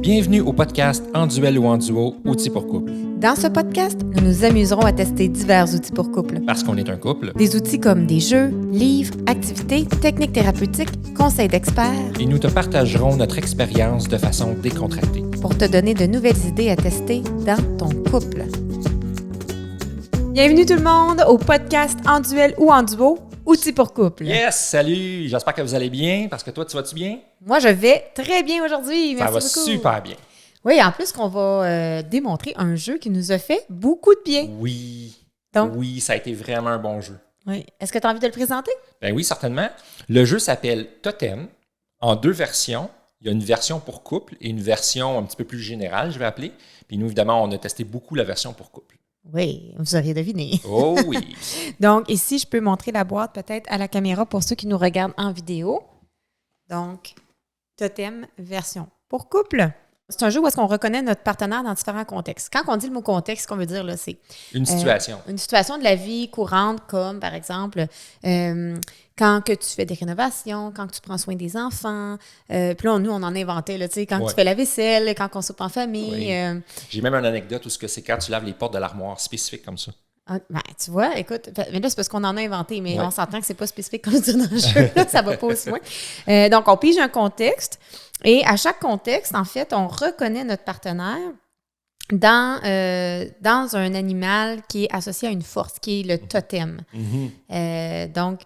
Bienvenue au podcast En duel ou en duo, outils pour couple. Dans ce podcast, nous nous amuserons à tester divers outils pour couple. Parce qu'on est un couple. Des outils comme des jeux, livres, activités, techniques thérapeutiques, conseils d'experts. Et nous te partagerons notre expérience de façon décontractée. Pour te donner de nouvelles idées à tester dans ton couple. Bienvenue tout le monde au podcast En duel ou en duo, outils pour couple. Yes, salut! J'espère que vous allez bien, parce que toi, tu vas-tu bien? Moi, je vais très bien aujourd'hui. Ça Merci va beaucoup. super bien. Oui, en plus qu'on va démontrer un jeu qui nous a fait beaucoup de bien. Oui. Donc, Oui, ça a été vraiment un bon jeu. oui. Est-ce que tu as envie de le présenter? Ben oui, certainement. Le jeu s'appelle Totem, en 2 versions. Il y a une version pour couple et une version un petit peu plus générale, je vais appeler. Puis nous, évidemment, on a testé beaucoup la version pour couple. Oui, vous auriez deviné. Oh oui! Donc, ici, je peux montrer la boîte peut-être à la caméra pour ceux qui nous regardent en vidéo. Donc, Totem version pour couple. C'est un jeu où est-ce qu'on reconnaît notre partenaire dans différents contextes. Quand on dit le mot contexte, ce qu'on veut dire, là, c'est Une situation. une situation de la vie courante, comme par exemple quand que tu fais des rénovations, quand que tu prends soin des enfants. Puis là, nous, on en inventait, là, tu sais, quand Ouais. tu fais la vaisselle, quand on soupe en famille. Oui. J'ai même une anecdote où c'est quand tu laves les portes de l'armoire, spécifique comme ça. Ben, tu vois, écoute, mais là, c'est parce qu'on en a inventé, mais Ouais. on s'entend que c'est pas spécifique comme ça dans le jeu, là, ça va pas aussi loin. Donc, on pige un contexte et à chaque contexte, en fait, on reconnaît notre partenaire dans un animal qui est associé à une force, qui est le totem. Donc,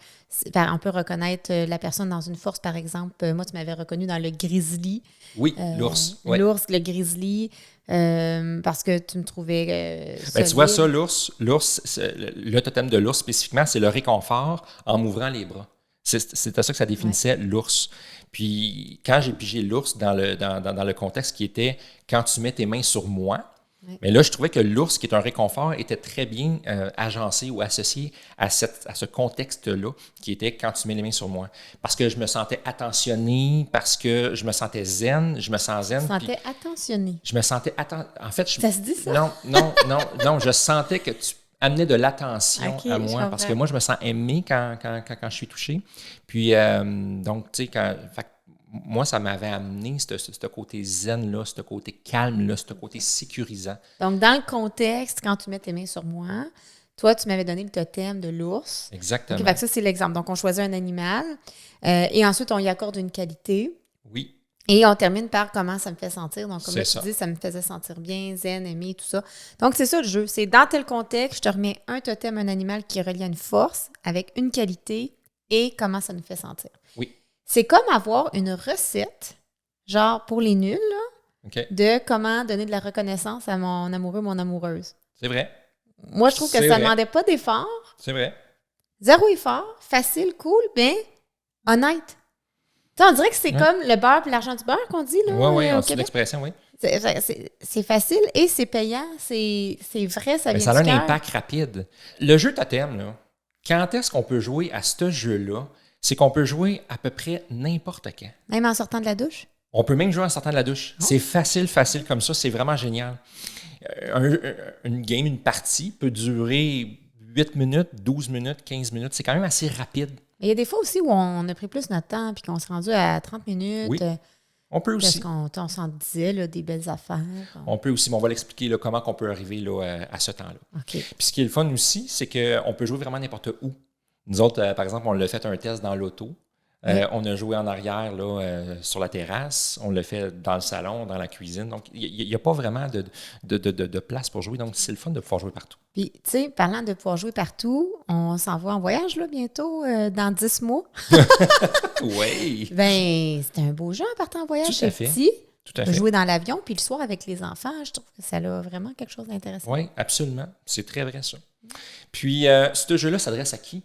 on peut reconnaître la personne dans une force, par exemple. Moi, tu m'avais reconnu dans le grizzly. Oui, l'ours. Ouais. L'ours, le grizzly, parce que tu me trouvais Ben, tu vois solide. ça, l'ours, le totem de l'ours spécifiquement, c'est le réconfort en m'ouvrant les bras. C'était ça que ça définissait, l'ours. Puis quand j'ai pigé l'ours dans le contexte qui était quand tu mets tes mains sur moi, Ouais. mais là, je trouvais que l'ours, qui est un réconfort, était très bien agencé ou associé à ce contexte-là, qui était quand tu mets les mains sur moi. Parce que je me sentais attentionné, parce que je me sentais zen, je me sens zen. Tu te puis sentais attentionné. je me sentais en fait, Ça se dit, ça? non, je sentais que tu amenais de l'attention Ok, à je moi, comprends. parce que moi, je me sens aimé quand je suis touché. Puis, donc, tu sais, fait que moi, ça m'avait amené ce côté zen-là, ce côté calme-là, ce côté sécurisant. Donc, dans le contexte, quand tu mets tes mains sur moi, toi, tu m'avais donné le totem de l'ours. Exactement. OK, fait que ça, c'est l'exemple. Donc, on choisit un animal et ensuite, on y accorde une qualité. Oui, Et on termine par comment ça me fait sentir. Donc, comme C'est là, tu ça. dis, ça me faisait sentir bien, zen, aimé, tout ça. Donc, c'est ça le jeu. C'est dans tel contexte, je te remets un totem, un animal qui est relié à une force avec une qualité et comment ça nous fait sentir. oui, C'est comme avoir une recette, genre pour les nuls, là, OK. de comment donner de la reconnaissance à mon amoureux, mon amoureuse. C'est vrai, Moi, je trouve que C'est ça vrai. ne demandait pas d'effort. c'est vrai. Zéro effort, facile, cool, bien honnête. Tu sais, on dirait que c'est Ouais. comme le beurre et l'argent du beurre qu'on dit, là, Oui, au en dessous Québec. d'expression, oui. C'est facile et c'est payant. C'est vrai, ça Mais vient ça a du un cœur. impact rapide. Le jeu totem, là, quand est-ce qu'on peut jouer à ce jeu-là? C'est qu'on peut jouer à peu près n'importe quand. Même en sortant de la douche. On peut même jouer en sortant de la douche. C'est facile comme ça. C'est vraiment génial. Une game, une partie peut durer 8 minutes, 12 minutes, 15 minutes. C'est quand même assez rapide. Mais il y a des fois aussi où on a pris plus notre temps puis qu'on s'est rendu à 30 minutes. Oui, On peut Parce aussi. qu'on s'en disait là, des belles affaires. On peut aussi, mais on va l'expliquer là, comment on peut arriver là, à ce temps-là. OK. Puis ce qui est le fun aussi, c'est qu'on peut jouer vraiment n'importe où. Nous autres, par exemple, on l'a fait un test dans l'auto. On a joué en arrière là, sur la terrasse. On l'a fait dans le salon, dans la cuisine. Donc, il n'y a pas vraiment de place pour jouer. Donc, c'est le fun de pouvoir jouer partout. Puis, tu sais, parlant de pouvoir jouer partout, on s'en va en voyage là, bientôt, dans 10 mois. Oui, Ben, c'est un beau jeu en partant en voyage. Tout à C'est fait. petit. tout à On peut fait. jouer dans l'avion, puis le soir avec les enfants, je trouve que ça a vraiment quelque chose d'intéressant. Oui, absolument. C'est très vrai, ça. Puis, ce jeu-là s'adresse à qui?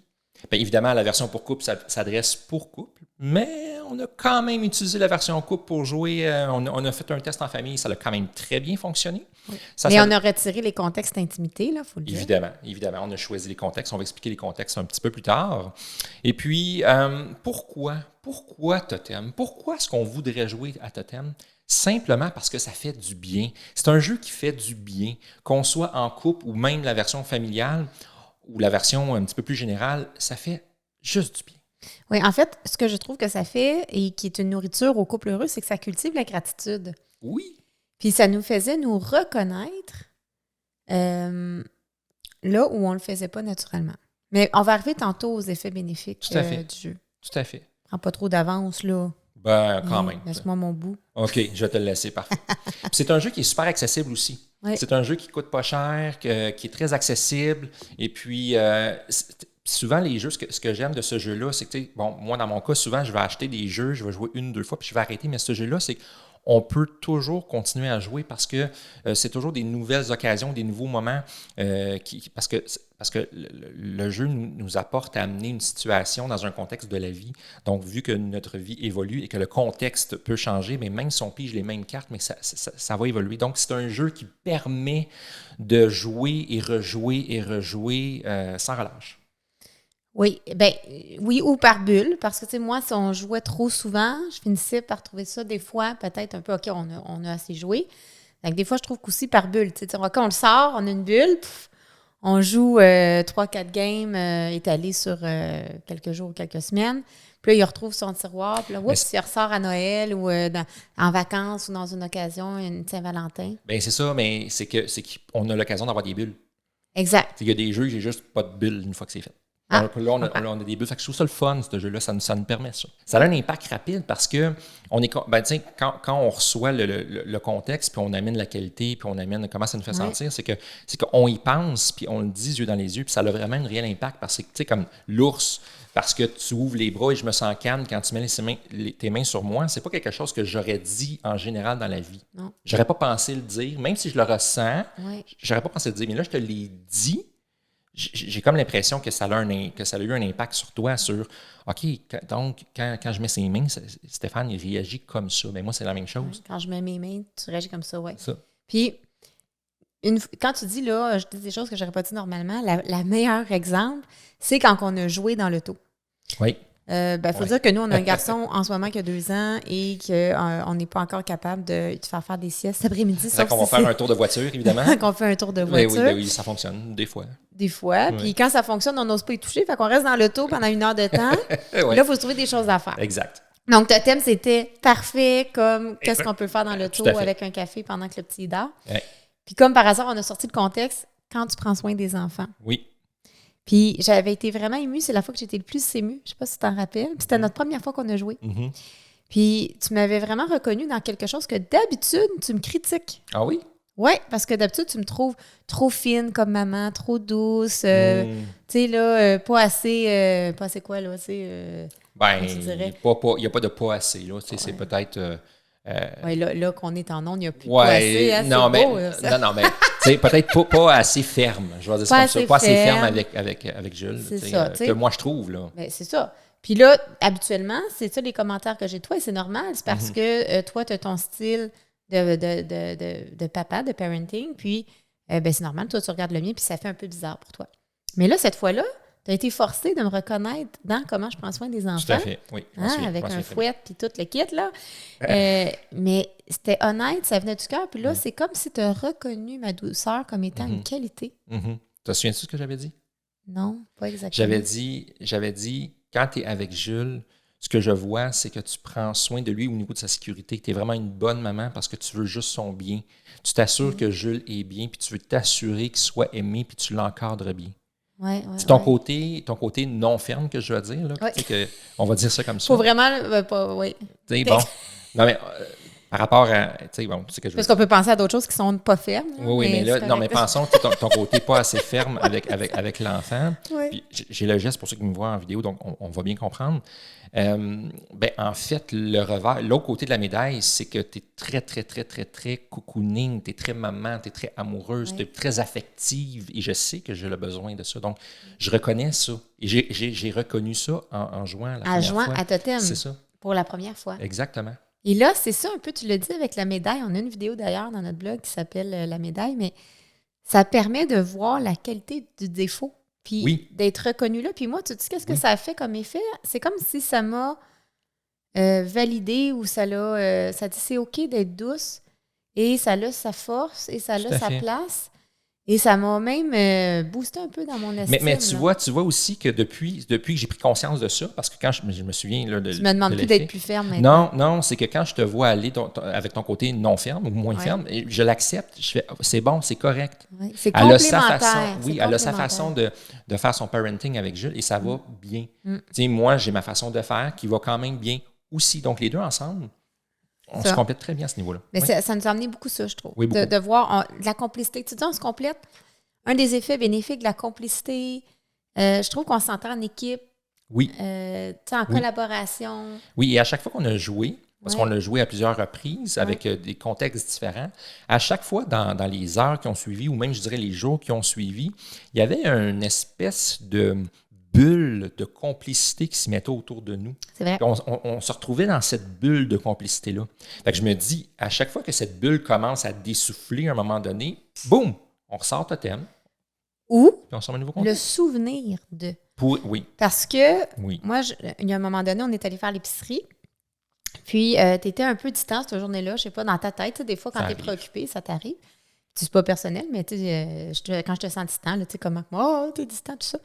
Bien, évidemment, la version pour couple s'adresse pour couple, mais on a quand même utilisé la version couple pour jouer. On a fait un test en famille, ça a quand même très bien fonctionné. Ça Mais s'ad- on a retiré les contextes d'intimité, là, il faut le dire. Évidemment, on a choisi les contextes. On va expliquer les contextes un petit peu plus tard. Et puis, pourquoi Totem? Pourquoi est-ce qu'on voudrait jouer à Totem? Simplement parce que ça fait du bien. C'est un jeu qui fait du bien, qu'on soit en couple ou même la version familiale ou la version un petit peu plus générale, ça fait juste du bien. Oui, en fait, ce que je trouve que ça fait et qui est une nourriture au couple heureux, c'est que ça cultive la gratitude. Oui, Puis ça nous faisait nous reconnaître là où on ne le faisait pas naturellement. Mais on va arriver tantôt aux effets bénéfiques Tout à fait. du jeu. Tout à fait. Prends pas trop d'avance, là. Ben, quand même. Laisse-moi mon bout. OK, je vais te le laisser, parfait. Puis c'est un jeu qui est super accessible aussi. Oui. C'est un jeu qui coûte pas cher, qui est très accessible. Et puis, souvent, les jeux, ce que j'aime de ce jeu-là, c'est que, bon, moi, dans mon cas, souvent, je vais acheter des jeux, je vais jouer 1-2 fois, puis je vais arrêter. Mais ce jeu-là, c'est qu'on peut toujours continuer à jouer parce que c'est toujours des nouvelles occasions, des nouveaux moments. Parce que le jeu nous apporte à amener une situation dans un contexte de la vie. Donc, vu que notre vie évolue et que le contexte peut changer, mais même si on pige les mêmes cartes, mais ça va évoluer. Donc, c'est un jeu qui permet de jouer et rejouer sans relâche. Oui, oui, ou par bulle, parce que, tu sais, moi, si on jouait trop souvent, je finissais par trouver ça, des fois, peut-être un peu, OK, on a assez joué. Donc, des fois, je trouve qu'aussi par bulle, tu sais, quand on le sort, on a une bulle, on joue 3-4 games étalés sur quelques jours ou quelques semaines. Puis là, il retrouve son tiroir, puis là, il ressort à Noël ou en vacances ou dans une occasion, une Saint-Valentin. Bien, c'est ça, mais c'est qu'on a l'occasion d'avoir des bulles. Exact. Il y a des jeux, j'ai juste pas de bulles une fois que c'est fait. Donc là, on a des bulles. Fait que je trouve ça le fun, ce jeu-là. Ça nous permet ça. Ça a un impact rapide parce que quand on reçoit le contexte, puis on amène la qualité, puis on amène comment ça nous fait sentir, c'est qu'on y pense, puis on le dit yeux dans les yeux, puis ça a vraiment un réel impact parce que, tu sais, comme l'ours, parce que tu ouvres les bras et je me sens calme quand tu mets tes mains sur moi, c'est pas quelque chose que j'aurais dit en général dans la vie. Non. J'aurais pas pensé le dire, même si je le ressens, Oui. j'aurais pas pensé le dire. Mais là, je te l'ai dit. J'ai comme l'impression que ça a eu un impact sur toi, sur OK, donc quand je mets ses mains, Stéphane, il réagit comme ça. Mais moi, c'est la même chose. Ouais, quand je mets mes mains, tu réagis comme ça, oui. Ça. Puis, quand tu dis, là, je dis des choses que je n'aurais pas dit normalement, la meilleure exemple, c'est quand on a joué dans l'auto. Oui. Faut dire que nous, on a un garçon en ce moment qui a 2 ans et qu'on n'est pas encore capable de faire des siestes cet après-midi. C'est qu'on va faire un tour de voiture, évidemment. Qu'on fait un tour de voiture. Oui, ça fonctionne, des fois. Des fois. Oui. Puis quand ça fonctionne, on n'ose pas y toucher. Fait qu'on reste dans l'auto pendant 1 heure de temps. Oui. Là, il faut se trouver des choses à faire. Exact. Donc, Totem, c'était parfait comme qu'est-ce qu'on peut faire dans l'auto Tout à fait. avec un café pendant que le petit dort. Oui. Puis comme par hasard, on a sorti le contexte quand tu prends soin des enfants. Oui. Puis j'avais été vraiment émue. C'est la fois que j'étais le plus émue. Je sais pas si tu t'en rappelles. Puis c'était notre première fois qu'on a joué. Mm-hmm. Puis tu m'avais vraiment reconnue dans quelque chose que d'habitude, tu me critiques. Ah oui? Oui, parce que d'habitude, tu me trouves trop fine comme maman, trop douce. Tu sais, là, pas assez quoi, là, tu sais. Tu dirais? Il n'y a pas de pas assez, là. Tu sais, c'est peut-être... Oui, là qu'on est en onde, il n'y a plus de pas assez. Hein, non, mais, beau, non, mais peut-être pas assez ferme. Je vais dire ça comme ça. Pas assez ferme avec Jules. C'est ça. Que moi, je trouve. Là. Ben, c'est ça. Puis là, habituellement, c'est ça les commentaires que j'ai de toi et c'est normal. C'est parce que toi, tu as ton style de papa, de parenting. Puis, c'est normal. Toi, tu regardes le mien puis ça fait un peu bizarre pour toi. Mais là, cette fois-là, tu as été forcé de me reconnaître dans comment je prends soin des enfants. Tout à fait, oui. Avec un fouet puis tout le kit, là. Mais c'était honnête, ça venait du cœur. Puis là, c'est comme si tu as reconnu ma douceur comme étant une qualité. Te souviens-tu de ce que j'avais dit? Non, pas exactement. J'avais dit, quand tu es avec Jules, ce que je vois, c'est que tu prends soin de lui au niveau de sa sécurité, que tu es vraiment une bonne maman parce que tu veux juste son bien. Tu t'assures que Jules est bien, puis tu veux t'assurer qu'il soit aimé, puis tu l'encadres bien. C'est ton côté non ferme que je dois dire. Là, on va dire ça comme ça. Faut vraiment pas. Oui. Bon. Non, mais par rapport à. Bon, tu sais que je veux Parce qu'on peut penser à d'autres choses qui sont pas fermes. Là, oui, mais là, non, mais pensons ton côté pas assez ferme avec l'enfant. Oui. Puis j'ai le geste pour ceux qui me voient en vidéo, donc on va bien comprendre. En fait, l'autre côté de la médaille, c'est que tu es très, très, très, très, très cocooning, tu es très maman, tu es très amoureuse, tu es très affective et je sais que j'ai le besoin de ça. Donc, je reconnais ça. Et j'ai reconnu ça en jouant la première fois. En jouant à Totem. C'est ça. Pour la première fois. Exactement. Et là, c'est ça un peu, tu le dis avec la médaille. On a une vidéo d'ailleurs dans notre blog qui s'appelle La médaille, mais ça permet de voir la qualité du défaut. Puis d'être reconnu là. Puis moi, tu te dis, qu'est-ce que ça a fait comme effet? C'est comme si ça m'a validé ou ça dit c'est OK d'être douce et ça a sa force et ça a sa place. Et ça m'a même boosté un peu dans mon estime. Mais tu vois aussi que depuis que j'ai pris conscience de ça, parce que quand je me souviens là, tu me demandes plus d'être plus ferme maintenant. Non, c'est que quand je te vois aller avec ton côté non ferme ou moins ferme, je l'accepte, je fais c'est bon, c'est correct. Oui. C'est complémentaire. Elle a sa façon de faire son parenting avec Jules et ça va bien. Tu sais, moi, j'ai ma façon de faire qui va quand même bien aussi. Donc, les deux ensemble, on se complète très bien à ce niveau-là. Mais ça nous a amené beaucoup ça, je trouve. Oui, de voir de la complicité. Tu dis, on se complète. Un des effets bénéfiques de la complicité, je trouve qu'on s'entend en équipe. Oui. En collaboration. Oui, et à chaque fois qu'on a joué, parce qu'on l'a joué à plusieurs reprises avec des contextes différents, à chaque fois dans les heures qui ont suivi, ou même, je dirais, les jours qui ont suivi, il y avait une espèce de bulle de complicité qui s'y mettait autour de nous. C'est vrai. On se retrouvait dans cette bulle de complicité-là. Fait que je me dis, à chaque fois que cette bulle commence à dessouffler à un moment donné, boum, on ressort Totem. Ou puis on sort un nouveau le souvenir de. Oui. Parce que moi, il y a un moment donné, on est allé faire l'épicerie. Puis, tu étais un peu distant cette journée-là, je sais pas, dans ta tête. Des fois, quand tu es préoccupé, ça t'arrive. C'est pas personnel, mais quand je te sens distant, tu sais, comment, t'es distant, tout ça.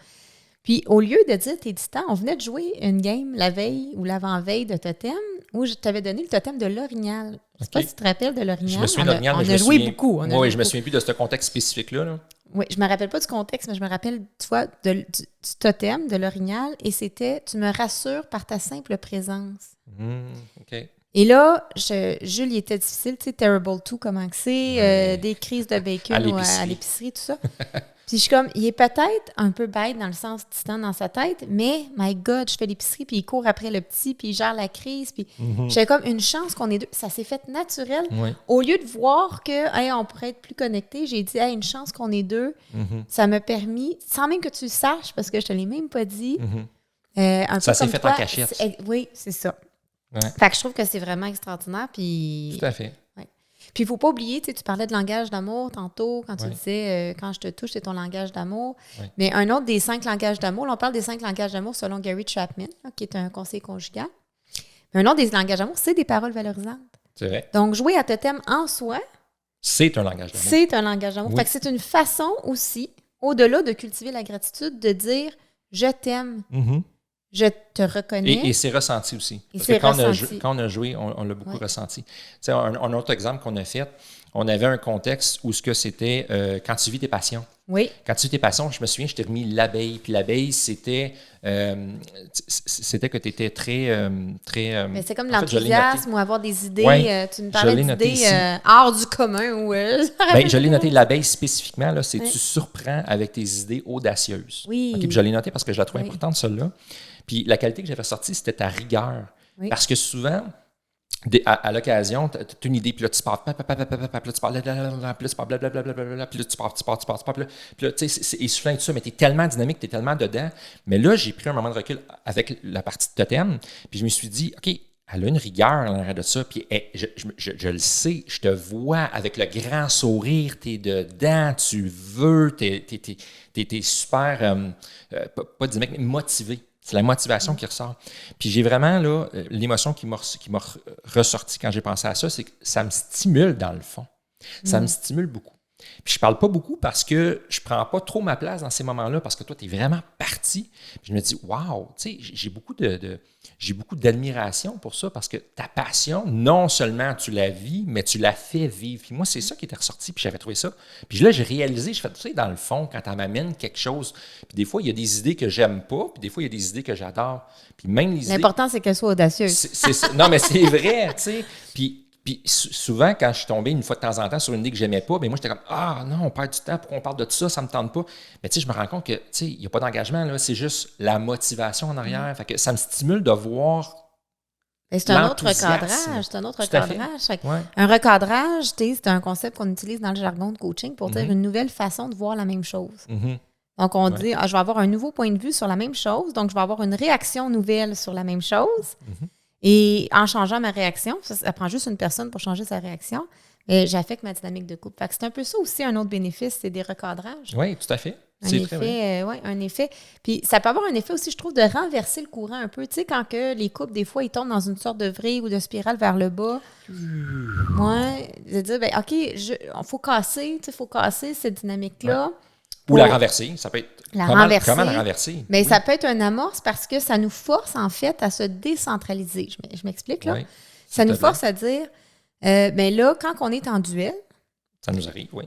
Puis, au lieu de dire t'es distant, on venait de jouer une game la veille ou l'avant-veille de Totem où je t'avais donné le totem de l'orignal. Je sais pas si tu te rappelles de l'orignal. Je me souviens de l'orignal, mais on a joué beaucoup. Oui, je me souviens plus de ce contexte spécifique-là. Là. Oui, je me rappelle pas du contexte, mais je me rappelle, tu vois, du totem de l'orignal. Et c'était, tu me rassures par ta simple présence. OK. Et là, Jules, il était difficile, tu sais, Terrible 2, comment que c'est, des crises de bacon à l'épicerie, tout ça. Puis je suis comme, il est peut-être un peu bête dans le sens distant dans sa tête, mais, my God, je fais l'épicerie, puis il court après le petit, puis il gère la crise, puis j'ai comme une chance qu'on est deux. Ça s'est fait naturel. Oui. Au lieu de voir que, on pourrait être plus connectés, j'ai dit, une chance qu'on est deux. Ça m'a permis, sans même que tu le saches, parce que je te l'ai même pas dit. Ça s'est fait en cachette. Oui, c'est ça. Ouais. Fait que je trouve que c'est vraiment extraordinaire. Puis... Tout à fait. Ouais. Puis il ne faut pas oublier, tu parlais de langage d'amour tantôt, quand tu disais quand je te touche, c'est ton langage d'amour. Ouais. Mais un autre des 5 langages d'amour, là, on parle des 5 langages d'amour selon Gary Chapman, là, qui est un conseiller conjugal. Mais un autre des langages d'amour, c'est des paroles valorisantes. C'est vrai. Donc, jouer à Totem en soi, c'est un langage d'amour. C'est un langage d'amour. Fait que c'est une façon aussi, au-delà de cultiver la gratitude, de dire « je t'aime ». Je te reconnais. Et c'est ressenti aussi. Parce que quand on a joué, on l'a beaucoup ressenti. Tu sais, un autre exemple qu'on a fait, on avait un contexte où ce que c'était quand tu vis tes passions. Oui. Quand tu vis tes passions, je me souviens, je t'ai remis l'abeille. Puis l'abeille, c'était que tu étais très... mais c'est comme l'enthousiasme ou avoir des idées. Tu me parlais d'idées hors du commun. Je l'ai noté, l'abeille spécifiquement, là, c'est tu surprends avec tes idées audacieuses. Oui. Okay, puis je l'ai noté parce que je la trouve importante, celle-là. Puis la qualité que j'avais sortie, c'était ta rigueur. Oui. Parce que souvent, à l'occasion, tu as une idée, puis là, tu pars, puis là, tu parles, puis là, tu pars, blablabla, puis là, tu pars, puis là, tu sais, c'est essoufflant et tout ça, mais tu es tellement dynamique, tu es tellement dedans. Mais là, j'ai pris un moment de recul avec la partie de Totem, puis je me suis dit, OK, elle a une rigueur en arrière de ça, puis je le sais, je te vois avec le grand sourire, tu es dedans, tu veux, tu es super, pas dynamique, mais motivé. C'est la motivation qui ressort. Puis j'ai vraiment, là, l'émotion qui m'a ressorti quand j'ai pensé à ça, c'est que ça me stimule dans le fond. Ça me stimule beaucoup. Puis je parle pas beaucoup parce que je prends pas trop ma place dans ces moments-là parce que toi, tu es vraiment parti. Puis je me dis, waouh, tu sais, j'ai beaucoup d'admiration pour ça parce que ta passion, non seulement tu la vis, mais tu la fais vivre. Puis moi, c'est ça qui était ressorti, puis j'avais trouvé ça. Puis là, j'ai réalisé, je fais, tu sais, dans le fond, quand elle m'amène quelque chose, puis des fois, il y a des idées que j'aime pas, puis des fois, il y a des idées que j'adore. Puis même les idées... L'important, c'est qu'elles soient audacieuses. Non, mais c'est vrai, tu sais. Puis souvent, quand je suis tombé une fois de temps en temps sur une idée que j'aimais pas, bien moi, j'étais comme « Ah non, on perd du temps, pourquoi on parle de tout ça me tente pas. » Mais tu sais, je me rends compte que, tu sais, il n'y a pas d'engagement, là, c'est juste la motivation en arrière. Fait que ça me stimule de voir c'est un autre recadrage. C'est un autre recadrage. Un recadrage, c'est un concept qu'on utilise dans le jargon de coaching pour dire une nouvelle façon de voir la même chose. Donc, on dit, je vais avoir un nouveau point de vue sur la même chose, donc je vais avoir une réaction nouvelle sur la même chose. Et en changeant ma réaction, ça prend juste une personne pour changer sa réaction, j'affecte ma dynamique de couple. Fait que c'est un peu ça aussi, un autre bénéfice, c'est des recadrages. Oui, tout à fait. Un effet. Puis ça peut avoir un effet aussi, je trouve, de renverser le courant un peu. Tu sais, quand que les couples, des fois, ils tombent dans une sorte de vrille ou de spirale vers le bas. de dire, ben OK, il faut casser cette dynamique-là. Ou la renverser. Ça peut être comment la renverser? Mais ça peut être un amorce parce que ça nous force, en fait, à se décentraliser. Je m'explique, là. Oui, ça nous force à dire, ben là, quand on est en duel, ça nous arrive, oui.